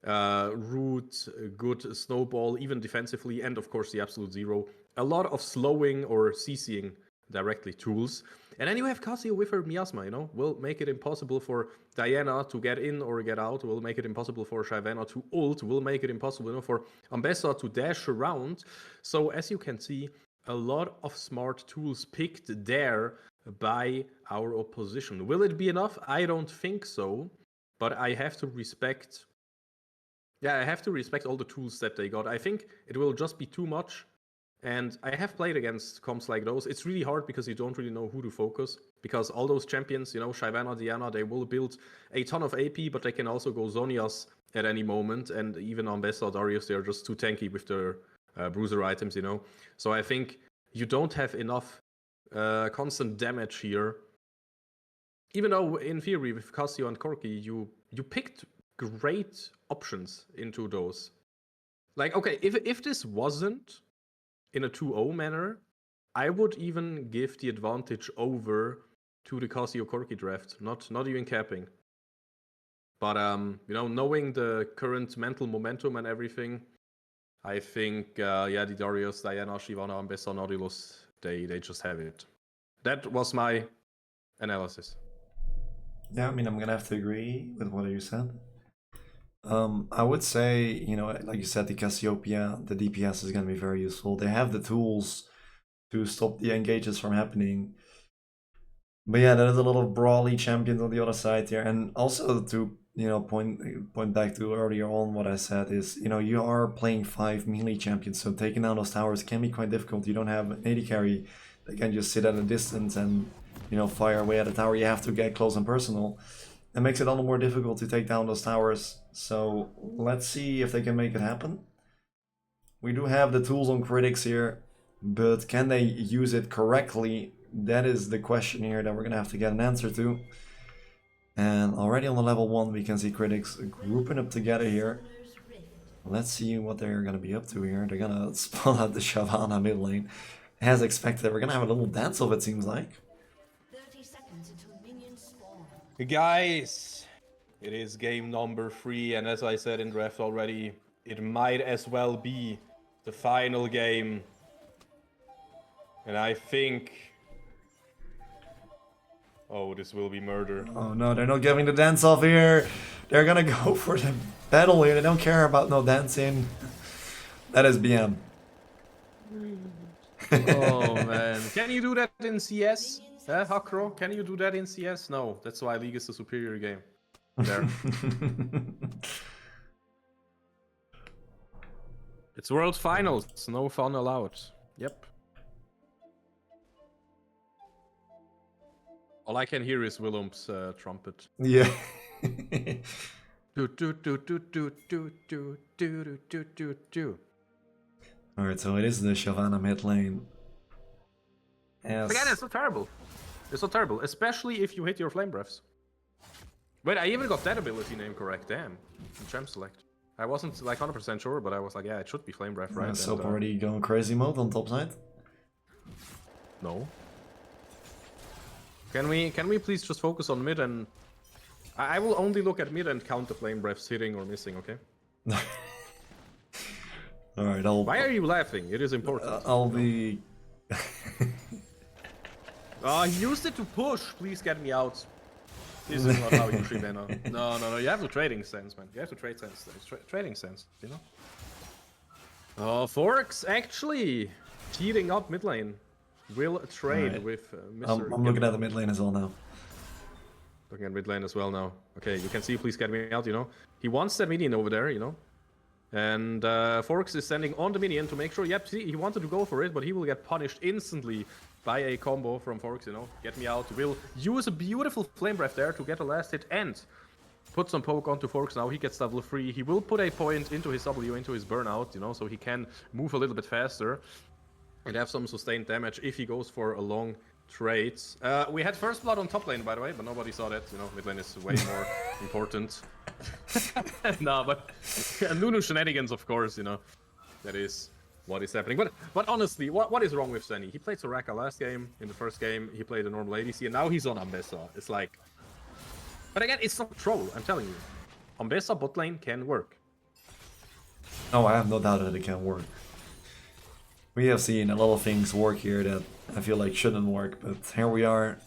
root, good snowball, even defensively, and of course the absolute zero. A lot of slowing or CCing directly tools. And then you have Casio with her miasma, you know, will make it impossible for Diana to get in or get out, will make it impossible for Shyvana to ult, will make it impossible, you know, for Ambessa to dash around. So as you can see, a lot of smart tools picked there by our opposition. Will it be enough? I don't think so, but I have to respect. Yeah, I have to respect all the tools that they got. I think it will just be too much. And I have played against comps like those. It's really hard because you don't really know who to focus. Because all those champions, you know, Shyvana, Diana, they will build a ton of AP, but they can also go Zonias at any moment. And even Ambessa, Darius, they're just too tanky with their bruiser items, you know. So I think you don't have enough constant damage here. Even though, in theory, with Casio and Corki, you picked great options into those. Like, okay, if this wasn't in a 2-0 manner, I would even give the advantage over to the Casio Corki draft. Not even capping. But you know, knowing the current mental momentum and everything, I think the Darius, Diana, Shyvana, Ambessa, Nautilus, they just have it. That was my analysis. Yeah, I mean, I'm gonna have to agree with what you said. I would say, you know, like you said, the Cassiopeia, the DPS is gonna be very useful. They have the tools to stop the engages from happening. But yeah, there's a lot of brawly champions on the other side here, and also to point back to earlier on what I said is, you know, you are playing 5 melee champions, so taking down those towers can be quite difficult. You don't have an AD carry that can just sit at a distance and, you know, fire away at a tower. You have to get close and personal. It makes it all the more difficult to take down those towers. So let's see if they can make it happen. We do have the tools on Critix here, but can they use it correctly? That is the question here that we're gonna have to get an answer to. And already on the level 1 we can see Critixx grouping up together here. Let's see what they're gonna be up to here. They're gonna spawn out the Shyvana mid lane. As expected, we're gonna have a little dance off, it seems like. 30 seconds until minions spawn. Guys, it is game number 3, and as I said in draft already, it might as well be the final game. And I think... Oh, this will be murder. Oh no, they're not giving the dance off here. They're gonna go for the battle here. They don't care about no dancing. That is BM. Oh man. Can you do that in CS? Hakro? Can you do that in CS? No, that's why League is the superior game. There. It's World Finals, no fun allowed. Yep. All I can hear is Willem's trumpet. Yeah. Do do do do do do do do do do do. Alright, so it is the Shyvana mid lane. Yes. Again, it's not terrible. It's not terrible, especially if you hit your flame breaths. Wait, I even got that ability name correct. Damn. In Champ Select. I wasn't like 100% sure, but I was like, yeah, it should be flame breath, right? So already going crazy mode on top side. No. Can we please just focus on mid, and I will only look at mid and count the flame breaths hitting or missing, okay? Alright, Why are you laughing? It is important. I'll be... He used it to push. Please get me out. This is not how you treat mana. No. You have the trading sense, man. You have the trade sense. Trading sense, you know? Oh, Forks actually heating up mid lane. Will trade with Mr. I'm looking at the mid lane as well now. Looking at mid lane as well now. Okay, you can see, please get me out, you know? He wants that minion over there, you know? And Forks is standing on the minion to make sure, yep, see, he wanted to go for it, but he will get punished instantly by a combo from Forks, you know? Get me out. Will use a beautiful flame breath there to get a last hit and put some poke onto Forks now. He gets level 3. He will put a point into his W, into his burnout, you know, so he can move a little bit faster and have some sustained damage if he goes for a long trade. We had first blood on top lane, by the way, but nobody saw that. You know, mid lane is way more important. No, but Nunu shenanigans, of course, you know. That is what is happening. But honestly, what is wrong with Zenny? He played Soraka last game. In the first game, he played a normal ADC, and now he's on Ambessa. It's like... But again, it's not troll, I'm telling you. Ambessa bot lane can work. No, I have no doubt that it can work. We have seen a lot of things work here that I feel like shouldn't work, but here we are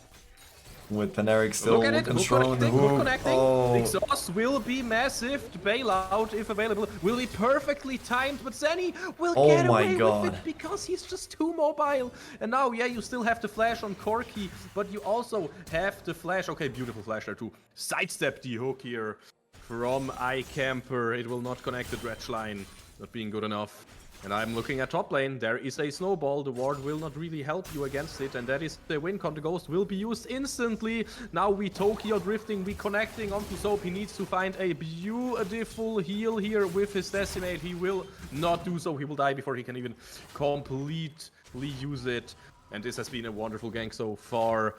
with Pandaric still looking strong in the hook. Oh. Exhaust will be massive. The bailout, if available, will be perfectly timed, but Zenny will get away with it because he's just too mobile. And now, yeah, you still have the flash on Corki, but you also have the flash. Okay, beautiful flash there too. Sidestep the hook here from iCamper. It will not connect the dredge line. Not being good enough. And I'm looking at top lane. There is a snowball. The ward will not really help you against it. And that is the win con. The ghost will be used instantly. Now we Tokyo drifting. We connecting onto Soap. He needs to find a beautiful heal here with his Decimate. He will not do so. He will die before he can even completely use it. And this has been a wonderful gank so far.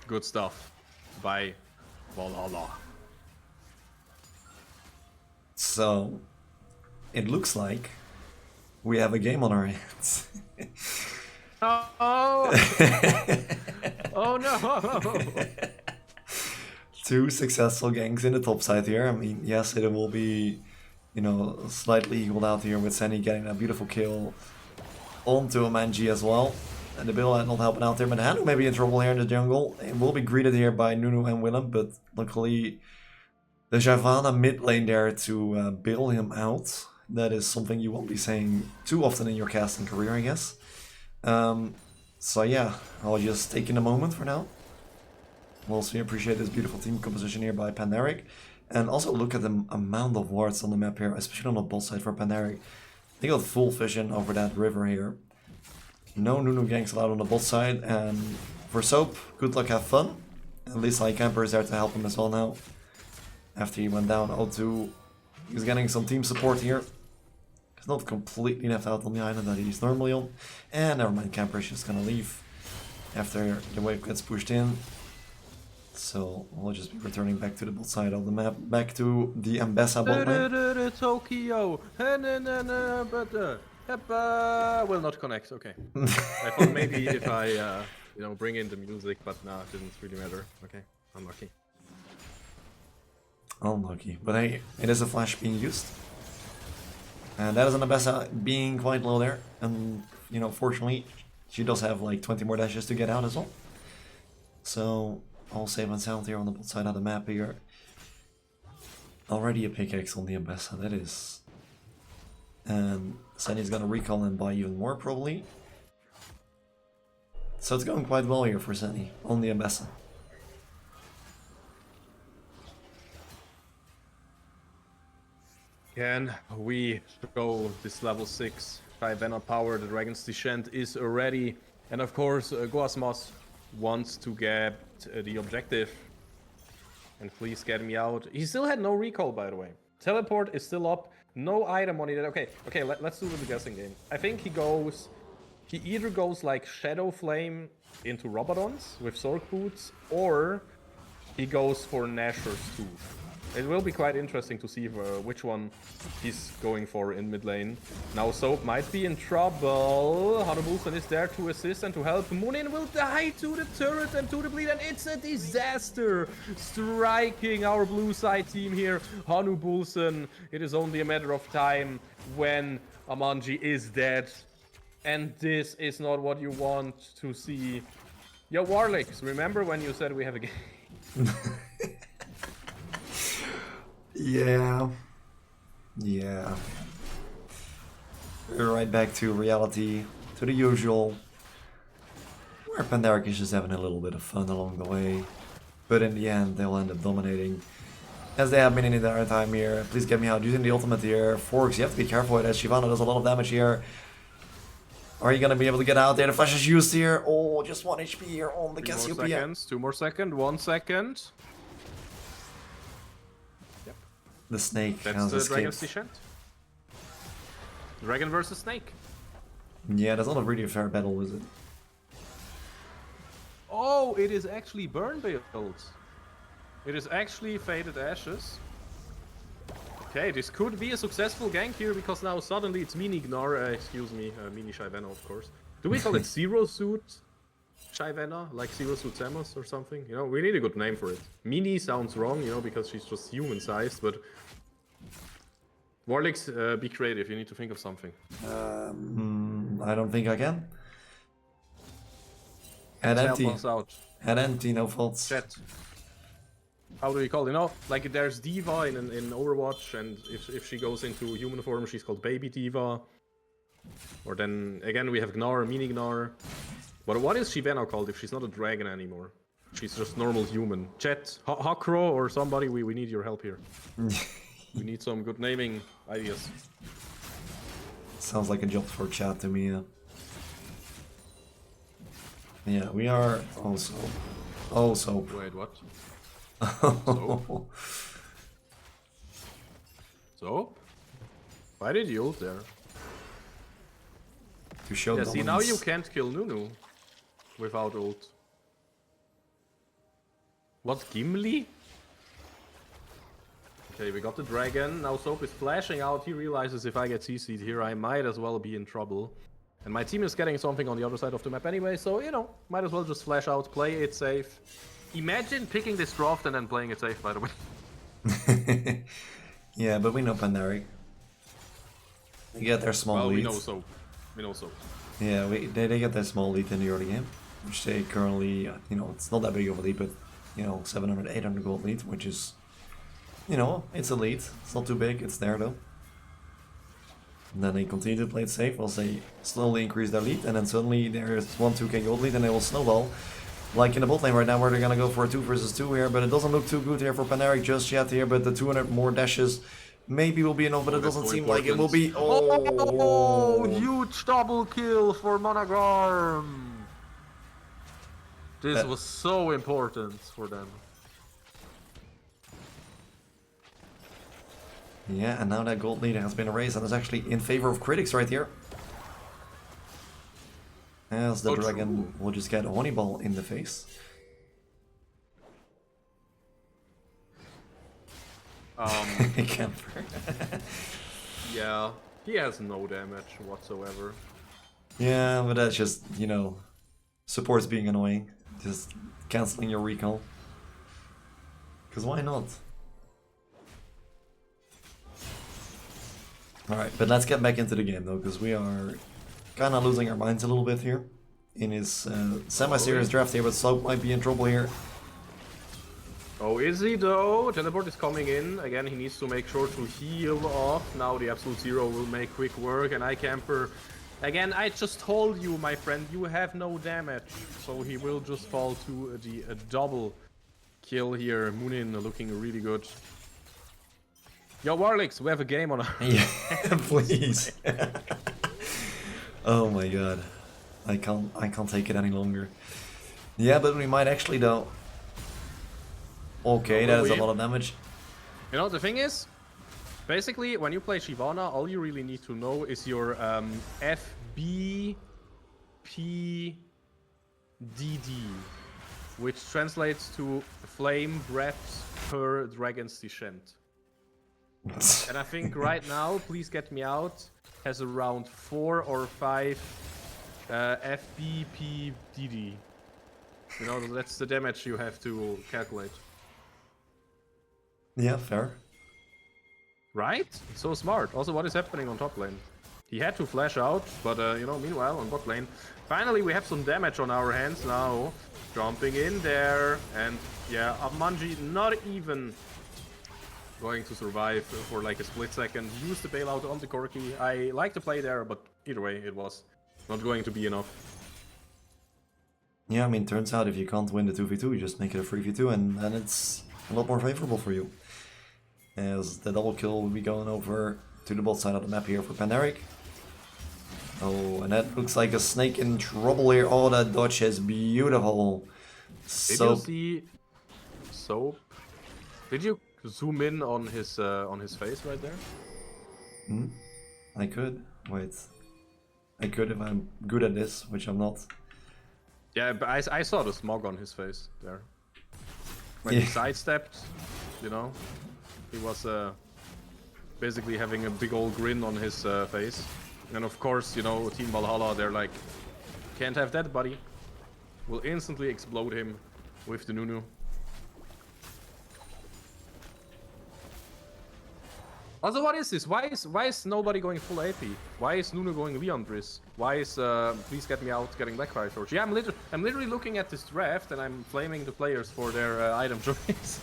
Good stuff by Valhalla. So... it looks like we have a game on our hands. Oh! Oh no! 2 successful ganks in the top side here. I mean, yes, it will be, you know, slightly equaled out here with Senny getting that beautiful kill onto a Manji as well. And the Bill not helping out there, but Hanu may be in trouble here in the jungle. It will be greeted here by Nunu and Willem, but luckily the Shyvana mid lane there to bail him out. That is something you won't be saying too often in your casting career, I guess. So yeah, I'll just take in a moment for now. Also appreciate this beautiful team composition here by Pandaric. And also look at the amount of wards on the map here, especially on the bot side for Pandaric. They got full vision over that river here. No Nunu ganks allowed on the bot side, and for Soap, good luck, have fun. At least Camper is there to help him as well now. After he went down 0-2, he's getting some team support here. He's not completely left out on the island that he's normally on. And never mind, Camper is just gonna leave after the wave gets pushed in. So we'll just be returning back to the bot side of the map, back to the Ambessa bot lane. Tokyo, but will not connect. Okay. I thought maybe if I, you know, bring in the music, but nah, it didn't really matter. Okay, unlucky. Unlucky, but hey, it is a flash being used, and that is an Ambessa being quite low there. And you know, fortunately, she does have like 20 more dashes to get out as well. So all safe and sound here on the bot side of the map here. Already a pickaxe on the Ambessa, that is. And Sunny's gonna recall and buy even more probably. So it's going quite well here for Sunny on the Ambessa. Can we go this level 6 Shyvana power? The Dragon's Descent is ready. And of course, Goasmos wants to get the objective. And please get me out. He still had no recall, by the way. Teleport is still up. No item on it. Okay, let's do the guessing game. I think he either goes like Shadow Flame into Robodons with Sork Boots, or he goes for Nashor's Tooth. It will be quite interesting to see which one he's going for in mid lane. Now Soap might be in trouble. Hanubulson is there to assist and to help. Munin will die to the turret and to the bleed, and it's a disaster. Striking our blue side team here. Hanubulson, it is only a matter of time when Amanji is dead. And this is not what you want to see. Yo, Warlicks, remember when you said we have a game? Yeah. We're right back to reality, to the usual. Where Pandaric is just having a little bit of fun along the way. But in the end, they'll end up dominating. As they have been in the entire time here. Please get me out using the ultimate here. Forks, you have to be careful with that. Shyvana does a lot of damage here. Are you gonna be able to get out there? The flash is used here. Oh, just 1 HP here on the Cassiopeia. 2 more seconds, 1 second. The snake That's has the escaped. Dragon's Descent. Dragon versus Snake. Yeah, that's not a really fair battle, is it? Oh, it is actually burn build. It is actually Faded Ashes. Okay, this could be a successful gank here because now suddenly it's Mini Gnar, Mini Shyvana, of course. Do we call it Zero Suit Shyvana? Like Zero Suit Samus or something? You know, we need a good name for it. Mini sounds wrong, you know, because she's just human-sized, but... Warlicks, be creative, you need to think of something. I don't think I can. Head Help empty. us out. Head empty, no faults. Chat. How do you call it? You know, like there's Diva in Overwatch, and if she goes into human form, she's called Baby Diva. Or then, again, we have Gnar, Mini Gnar. But what is Shyvana called if she's not a dragon anymore? She's just normal human. Chat, Hakro or somebody, we need your help here. We need some good naming ideas. Sounds like a job for chat to me, yeah. Yeah, we are also... Oh, Soap. Wait, what? Oh. So? Why did you ult there? To show Yeah, see, now dominance. you can't kill Nunu without ult. What, Gimli? Okay, we got the dragon. Now Soap is flashing out. He realizes if I get CC'd here, I might as well be in trouble. And my team is getting something on the other side of the map anyway, so, you know, might as well just flash out, play it safe. Imagine picking this draft and then playing it safe, by the way. Yeah, but we know Pandaric. They get their small Well, lead. we know so. We know so. Yeah, they get their small lead in the early game, which they currently, you know, it's not that big of a lead, but, you know, 700, 800 gold lead, which is, you know, it's a lead. It's not too big, it's there though. And then they continue to play it safe whilst they slowly increase their lead, and then suddenly there's 1-2k gold lead and they will snowball. Like in the bot lane right now where they're gonna go for a 2 versus 2 here, but it doesn't look too good here for Pandaric just yet here, but the 200 more dashes maybe will be enough, but it doesn't seem like it will be. Oh, huge double kill for Monogram! This was so important for them. Yeah, and now that gold lead has been erased and is actually in favor of Critix right here. As the dragon will just get a honey ball in the face. Camper. Yeah, he has no damage whatsoever. Yeah, but that's just, you know, supports being annoying. Just cancelling your recall. Because why not? Alright, but let's get back into the game though, because we are kind of losing our minds a little bit here. In his semi-serious draft here, but Slope might be in trouble here. Oh, is he though? Teleport is coming in. Again, he needs to make sure to heal off. Now the Absolute Zero will make quick work, and iCamper... Again, I just told you, my friend, you have no damage. So he will just fall to the double kill here. Moonin looking really good. Yo, Warlicks, we have a game on our... Yeah, please. Oh my god. I can't take it any longer. Yeah, but we might actually though. Okay, that is a lot of damage. You know, the thing is, basically, when you play Shyvana, all you really need to know is your FBPDD, which translates to Flame Breath per Dragon's Descent. And I think right now, Please Get Me Out has around 4 or 5 FBPDD. You know, that's the damage you have to calculate. Yeah, fair. Right? So smart. Also, what is happening on top lane? He had to flash out, but you know, meanwhile on bot lane, finally we have some damage on our hands now. Jumping in there, and yeah, Amanji not even going to survive for like a split second. Use the bailout on the Corki. I like to play there, but either way, it was not going to be enough. Yeah, I mean, turns out if you can't win the 2v2, you just make it a 3v2, and then it's a lot more favorable for you. As the double kill will be going over to the bot side of the map here for Pandaric. Oh, and that looks like a snake in trouble here. Oh, that dodge is beautiful. Did you see Soap? Did you zoom in on his face right there? Hmm? I could. Wait. I could if I'm good at this, which I'm not. Yeah, but I saw the smog on his face there. When he sidestepped, you know, he was basically having a big old grin on his face. And of course, you know, Team Valhalla, they're like, can't have that, buddy. We'll instantly explode him with the Nunu. Also, what is this? Why is nobody going full AP? Why is Nunu going Leandris? Why is Please Get Me Out getting Blackfire Torch? Yeah, I'm literally looking at this draft and I'm flaming the players for their item choice.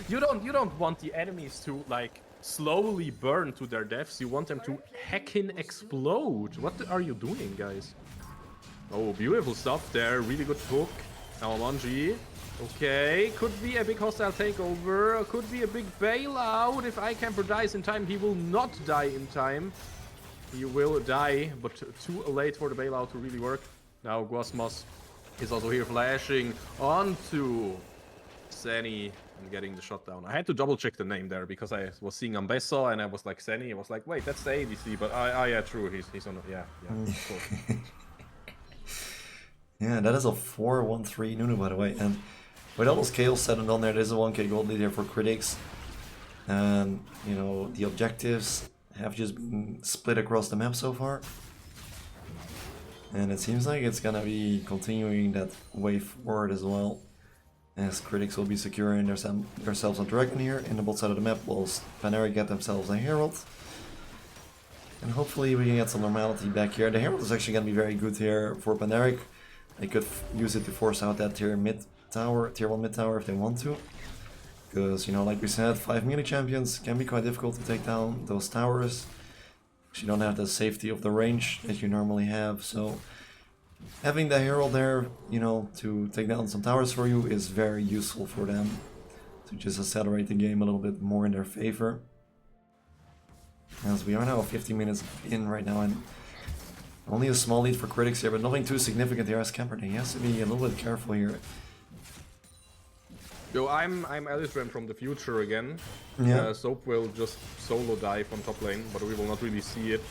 You don't want the enemies to like slowly burn to their deaths. You want them to heckin' explode. What are you doing, guys? Oh, beautiful stuff there. Really good hook. Awamanji. Okay, could be a big hostile takeover, could be a big bailout. If iCamper dies in time, he will not die in time. He will die, but too late for the bailout to really work. Now Guasmos is also here flashing onto Seni and getting the shot down. I had to double check the name there because I was seeing Ambeso and I was like Seni. I was like, wait, that's the ADC, but yeah, true, he's on the, yeah, of course. Yeah, that is a 4-1-3 Nunu, by the way, and with all those KOs set and done there, there's a 1k gold lead here for Critix. And, you know, the objectives have just been split across the map so far. And it seems like it's gonna be continuing that way forward as well, as Critix will be securing themselves a dragon here in the bot side of the map, whilst Pandaric get themselves a herald. And hopefully we can get some normality back here. The herald is actually gonna be very good here for Pandaric. They could use it to force out that tier 1 mid tower if they want to. Because, you know, like we said, 5 melee champions can be quite difficult to take down those towers. You don't have the safety of the range that you normally have, so having the herald there, you know, to take down some towers for you is very useful for them to just accelerate the game a little bit more in their favor. As we are now 50 minutes in right now, and only a small lead for Critix here, but nothing too significant here as Camper. He has to be a little bit careful here. Yo, I'm Elytram from the future again. Yeah. Soap will just solo dive on top lane, but we will not really see it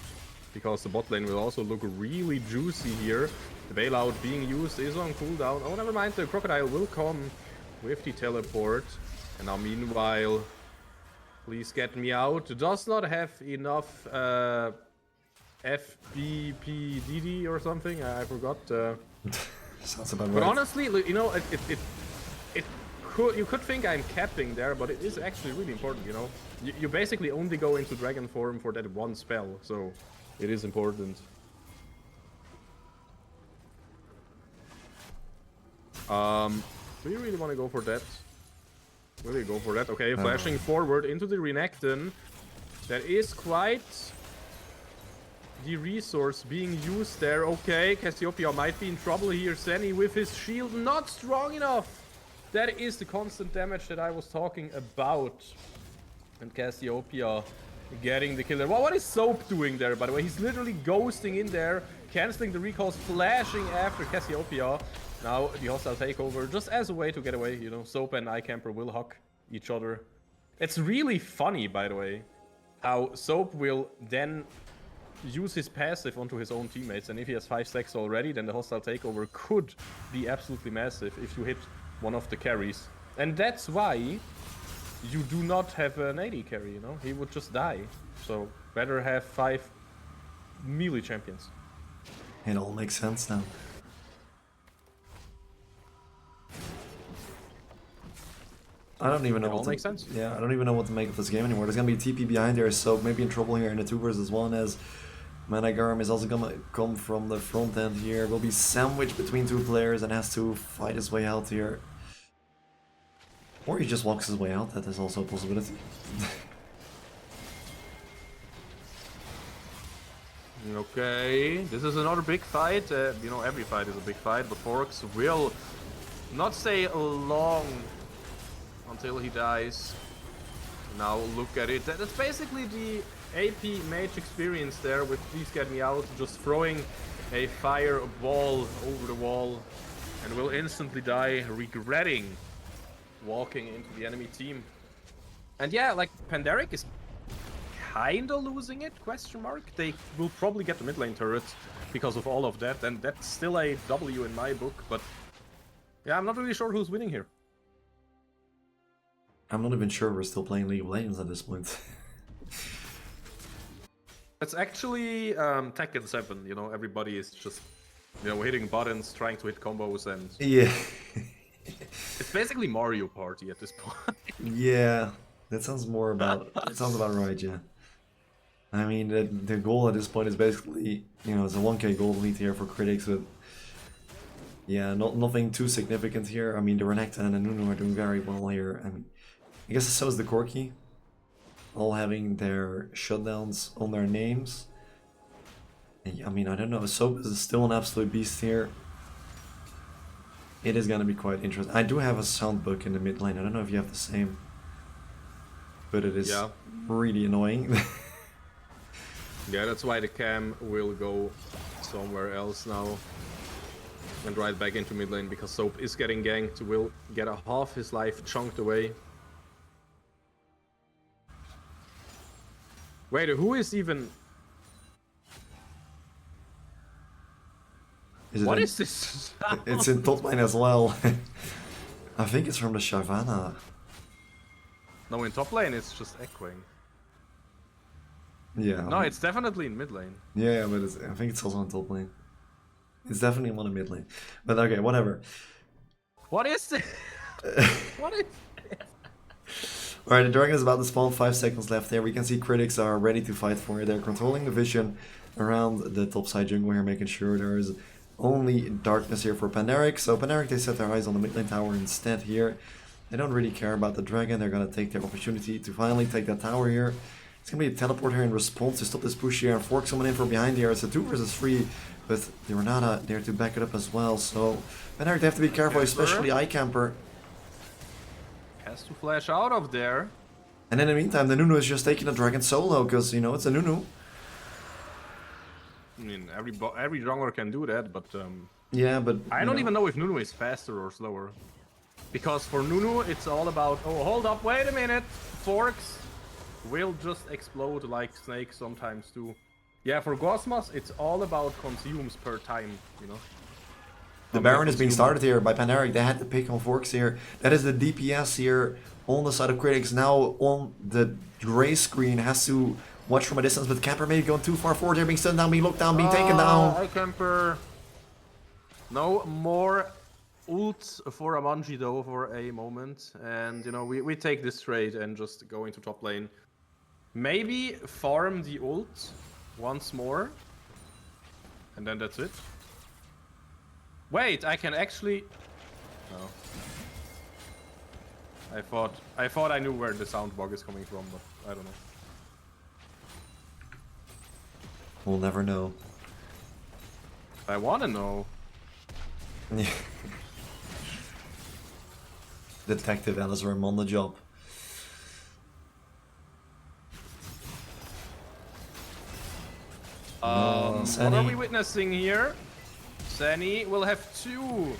because the bot lane will also look really juicy here. The bailout being used is on cooldown. Oh, never mind, the crocodile will come with the teleport. And now meanwhile, please get me out. Does not have enough FBPDD or something, I forgot. Sounds about But right. honestly, you know, you could think I'm capping there, but it is actually really important, you know? You basically only go into dragon form for that one spell, so it is important. Do you really want to go for that? Will you go for that? Okay, flashing forward into the Renekton. That is quite the resource being used there. Okay, Cassiopeia might be in trouble here. Zenny with his shield not strong enough. That is the constant damage that I was talking about. And Cassiopeia getting the kill there. Well, what is Soap doing there, by the way? He's literally ghosting in there, cancelling the recalls, flashing after Cassiopeia. Now the hostile takeover, just as a way to get away, you know. Soap and iCamper will hug each other. It's really funny, by the way, how Soap will then use his passive onto his own teammates. And if he has 5 stacks already, then the hostile takeover could be absolutely massive if you hit one of the carries. And that's why you do not have an AD carry, you know? He would just die. So better have 5 melee champions. It all makes sense now. I don't even know what to makes sense. Yeah, I don't even know what to make of this game anymore. There's gonna be TP behind there, so maybe in trouble here in the 2 versus 1, as Managarm is also gonna come from the front end here. Will be sandwiched between 2 players and has to fight his way out here. Or he just walks his way out, that is also a possibility. Okay, this is another big fight. You know, every fight is a big fight, but Forks will not stay long until he dies. Now look at it. That's basically the AP mage experience there with Please Get Me Out, just throwing a fireball over the wall and will instantly die, regretting walking into the enemy team. And yeah, like Pandaric is kinda losing it, question mark. They will probably get the mid lane turret because of all of that, and that's still a W in my book, but yeah, I'm not really sure who's winning here. I'm not even sure we're still playing League of Legends at this point. It's actually Tekken 7, you know, everybody is just, you know, hitting buttons, trying to hit combos, and Yeah. it's basically Mario Party at this point. Yeah, that sounds more about, that sounds about right, yeah. I mean, the goal at this point is basically, you know, it's a 1k gold lead here for Critix, but yeah, nothing too significant here. I mean, the Renekton and the Nunu are doing very well here. I mean, I guess so is the Corki, all having their shutdowns on their names. And, I mean, I don't know, Soap is still an absolute beast here. It is gonna be quite interesting. I do have a sound book in the mid lane. I don't know if you have the same, but it is really annoying. Yeah, that's why the cam will go somewhere else now and right back into mid lane, because Soap is getting ganked, will get a half his life chunked away. Wait, who is even... What is this? It's in top lane as well. I think it's from the Shyvana. No, in top lane it's just echoing. Yeah. No, it's definitely in mid lane. Yeah, but I think it's also on top lane. It's definitely one in mid lane. But okay, whatever. What is it? What is? Alright, the dragon is about to spawn, 5 seconds left there. We can see Critixx are ready to fight for it. They're controlling the vision around the top side jungle here, making sure there is only darkness here for Pandaric. So Pandaric, they set their eyes on the mid lane tower instead here. They don't really care about the dragon. They're gonna take their opportunity to finally take that tower here. It's gonna be a teleport here in response to stop this push here and fork someone in from behind here. It's a 2 versus 3, but they're not there to back it up as well. So Pandaric, they have to be careful, especially iCamper. Has to flash out of there. And in the meantime, the Nunu is just taking the dragon solo, because, you know, it's a Nunu. I mean, every jungler can do that, but Yeah, but... I don't even know if Nunu is faster or slower. Because for Nunu, it's all about, oh, hold up, wait a minute. Forks will just explode like snakes sometimes do. Yeah, for Gosmos, it's all about consumes per time, you know. The Baron is being started here by Pandaric. They had to pick on Forks here. That is the DPS here on the side of Critixx. Now on the gray screen, has to watch from a distance, but Camper may be going too far forward. They're being stunned down, being locked down, being taken down. Camper. No more ult for Amanji though for a moment. And, you know, we take this trade and just go into top lane. Maybe farm the ult once more. And then that's it. Wait, I can actually... No. I thought I knew where the sound bug is coming from, but I don't know. We'll never know. I wanna know. Detective Alistair on the job. What are we witnessing here? Sani will have 2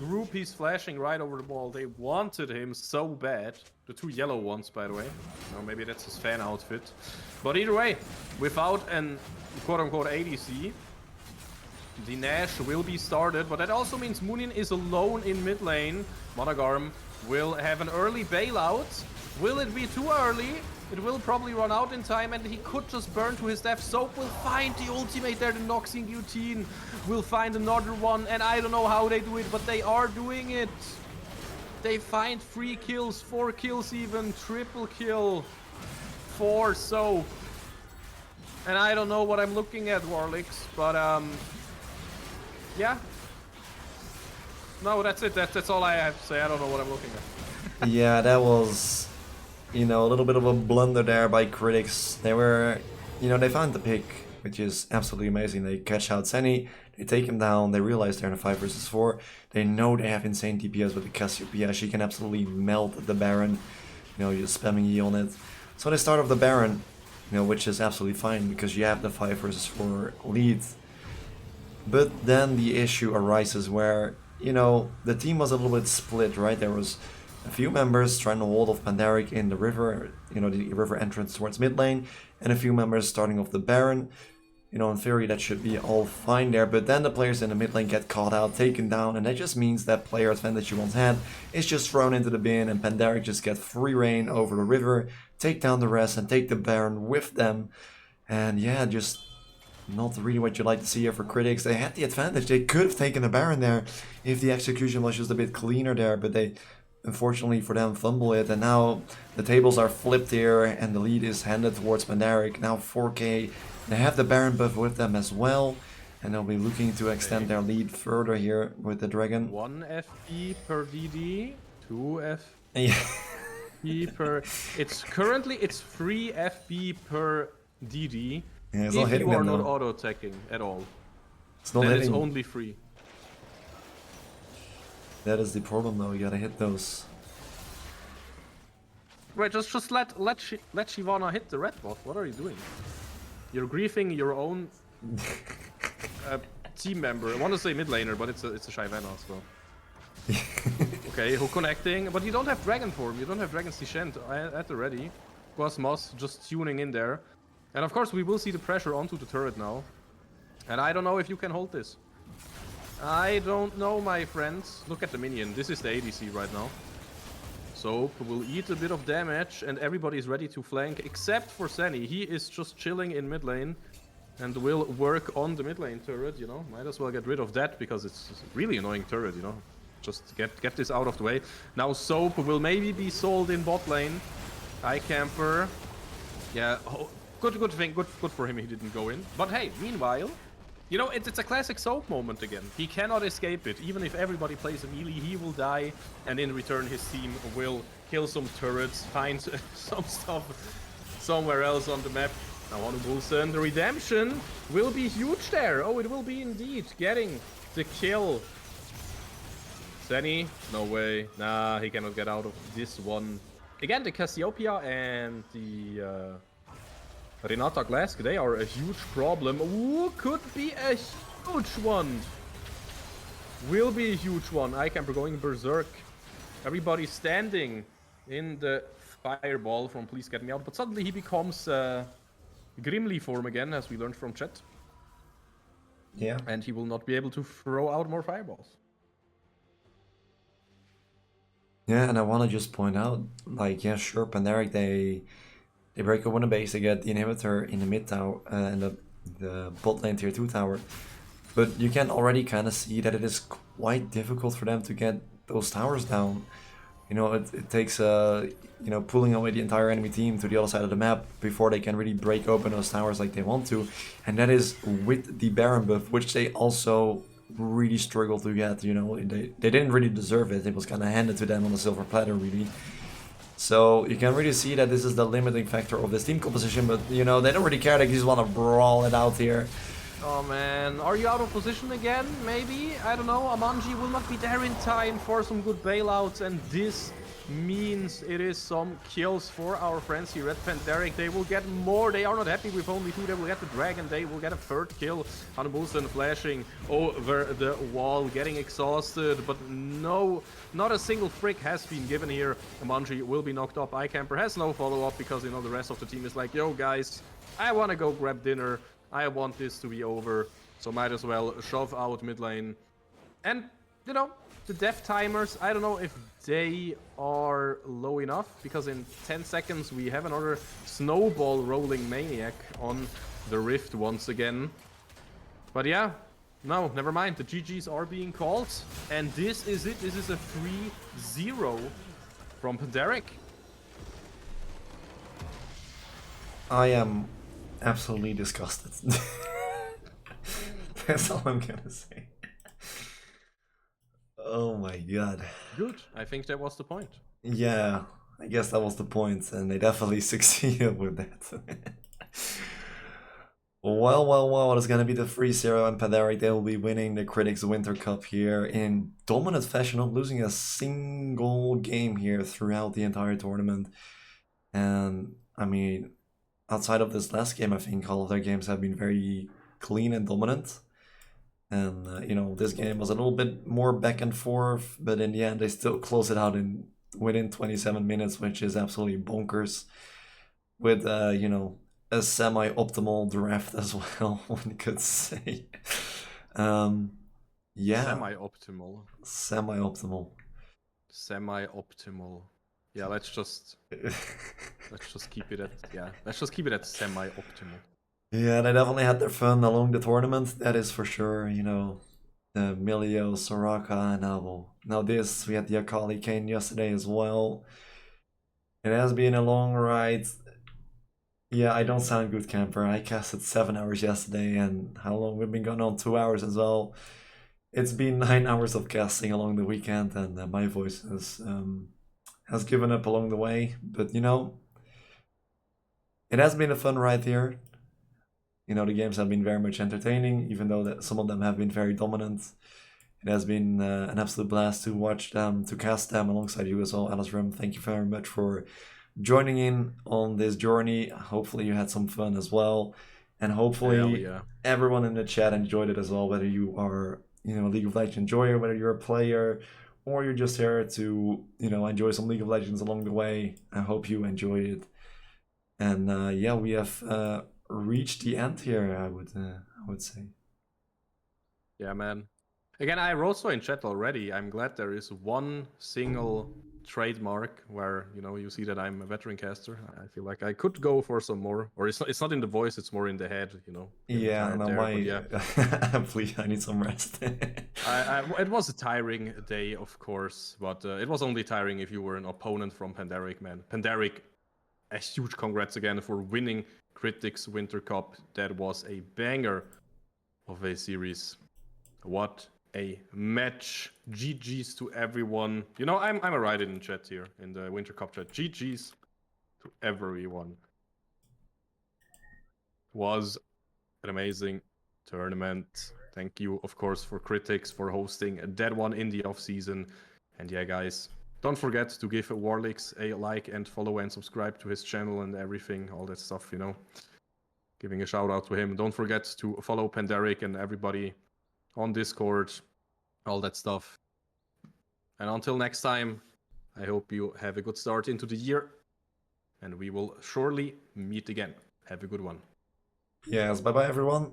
groupies flashing right over the ball. They wanted him so bad. The 2 yellow ones, by the way. Or maybe that's his fan outfit. But either way, without an quote-unquote ADC, the Nash will be started. But that also means Munin is alone in mid lane. Monogarm will have an early bailout. Will it be too early? It will probably run out in time, and he could just burn to his death. Soap will find the ultimate there, the Noxian Guillotine will find another one, and I don't know how they do it, but they are doing it. They find 3 kills, 4 kills even, triple kill for Soap. And I don't know what I'm looking at, Warlicks, but yeah. No, that's it. That's all I have to say. I don't know what I'm looking at. Yeah, that was... You know, a little bit of a blunder there by Critixx. They were, you know, they found the pick, which is absolutely amazing. They catch out Seni, they take him down, they realize they're in a 5 versus 4. They know they have insane DPS with the Cassiopeia. She can absolutely melt the Baron, you know, just spamming E on it. So they start off the Baron, you know, which is absolutely fine because you have the 5 versus 4 lead. But then the issue arises where, you know, the team was a little bit split, right? There was a few members trying to hold off Pandaric in the river, you know, the river entrance towards mid lane, and a few members starting off the Baron. You know, in theory that should be all fine there, but then the players in the mid lane get caught out, taken down, and that just means that player advantage you once had is just thrown into the bin, and Pandaric just gets free reign over the river, take down the rest, and take the Baron with them. And yeah, just not really what you like to see here for Critixx. They had the advantage, they could have taken the Baron there if the execution was just a bit cleaner there, but they... Unfortunately for them, fumble it, and now the tables are flipped here, and the lead is handed towards Pandaric. Now 4K, they have the Baron buff with them as well, and they'll be looking to extend their lead further here with the Dragon. 1 FP per DD, 2 Yeah. FP per... It's currently 3 FP per DD. Yeah, it's if not hitting you are them not though. auto-attacking at all. It's not Then hitting. it's only 3. That is the problem though, you gotta hit those. Wait, just let Shyvana hit the red bot. What are you doing? You're griefing your own team member. I want to say mid laner, but it's a Shyvana, so. Okay, who connecting? But you don't have Dragon form. You don't have Dragon Sishent at the ready. Cosmos just tuning in there. And of course, we will see the pressure onto the turret now. And I don't know if you can hold this. I don't know, my friends. Look at the minion. This is the ADC right now. Soap will eat a bit of damage, and everybody is ready to flank except for Senny. He is just chilling in mid lane and will work on the mid lane turret, you know. Might as well get rid of that because it's a really annoying turret, you know. Just get this out of the way. Now Soap will maybe be sold in bot lane. Camper. Yeah, good thing, good for him he didn't go in. But hey, meanwhile, you know, it's a classic Soap moment again. He cannot escape it. Even if everybody plays a melee, he will die. And in return, his team will kill some turrets, find some stuff somewhere else on the map. Now on Wilson, the redemption will be huge there. Oh, it will be indeed. Getting the kill. Senny, no way. Nah, he cannot get out of this one. Again, the Cassiopeia and the Renata Glask, they are a huge problem. Ooh, could be a huge one. Will be a huge one. Icamper going berserk. Everybody standing in the fireball from Please Get Me Out. But suddenly he becomes Grimly form again, as we learned from chat. Yeah. And he will not be able to throw out more fireballs. Yeah, and I want to just point out, like, yeah, sure, Pandaric, they break open the base, they get the inhibitor in the mid tower, and the bot lane tier 2 tower. But you can already kind of see that it is quite difficult for them to get those towers down. You know, it takes, you know, pulling away the entire enemy team to the other side of the map before they can really break open those towers like they want to. And that is with the Baron buff, which they also really struggled to get, you know. They didn't really deserve it. It was kind of handed to them on a silver platter, really. So you can really see that this is the limiting factor of this team composition, but, you know, they don't really care. They just want to brawl it out here. Oh man, are you out of position again? Maybe? I don't know. Amanji will not be there in time for some good bailouts, and this means it is some kills for our friends here at Pandaric. They will get more. They are not happy with only 2. They will get the dragon. They will get a 3rd kill. Hanbulsen flashing over the wall, getting exhausted, but no, not a single frick has been given here. Amanji will be knocked up. Icamper has no follow-up because, you know, the rest of the team is like, yo guys, I want to go grab dinner. I want this to be over, so might as well shove out mid lane. And, you know, the death timers, I don't know if they are low enough, because in 10 seconds we have another snowball rolling maniac on the Rift once again. But yeah, no, never mind. The GGs are being called, and this is it. This is a 3-0 from Pandaric. I am absolutely disgusted. That's all I'm gonna say. Oh my god. Good. I think that was the point. Yeah, I guess that was the point, and they definitely succeeded with that. Well, it's gonna be the 3-0, and Pandaric, they will be winning the Critix Wintercup here in dominant fashion, not losing a single game here throughout the entire tournament. And, I mean, outside of this last game, I think all of their games have been very clean and dominant. And, you know, this game was a little bit more back and forth, but in the end, they still close it out within 27 minutes, which is absolutely bonkers. With, you know, a semi-optimal draft as well, one could say. Yeah. Semi-optimal. Semi-optimal. Semi-optimal. Yeah, let's just keep it at semi-optimal. Yeah, they definitely had their fun along the tournament, that is for sure. You know, the Milio, Soraka, and now this. We had the Akali Kane yesterday as well. It has been a long ride. Yeah, I don't sound good, camper. I casted 7 hours yesterday, and how long? We've been going on 2 hours as well. It's been 9 hours of casting along the weekend, and my voice has given up along the way. But, you know, it has been a fun ride here. You know, the games have been very much entertaining, even though that some of them have been very dominant. It has been an absolute blast to watch them, to cast them alongside you as well, Alice Rim. Thank you very much for joining in on this journey. Hopefully you had some fun as well. And hopefully everyone in the chat enjoyed it as well, whether you are, you know, a League of Legends enjoyer, whether you're a player, or you're just here to, you know, enjoy some League of Legends along the way. I hope you enjoy it. And yeah, we have reached the end here, I would say. Yeah, man. Again, I wrote so in chat already. I'm glad there is one single trademark where, you know, you see that I'm a veteran caster. I feel like I could go for some more. Or it's not in the voice, it's more in the head, you know. Getting Yeah, tired no, there, my but yeah. please, I need some rest. It was a tiring day, of course, but it was only tiring if you were an opponent from Pandaric, man. Pandaric, a huge congrats again for winning Critix Wintercup. That was a banger of a series. What a match. GG's to everyone. You know, I'm a write in chat here, in the Wintercup chat. GG's to everyone. Was an amazing tournament. Thank you, of course, for Critix for hosting that one in the off season. And yeah, guys, don't forget to give Warlix a like and follow and subscribe to his channel and everything, all that stuff, you know. Giving a shout out to him. Don't forget to follow Pandaric and everybody on Discord, all that stuff. And until next time, I hope you have a good start into the year. And we will surely meet again. Have a good one. Yes, bye bye everyone.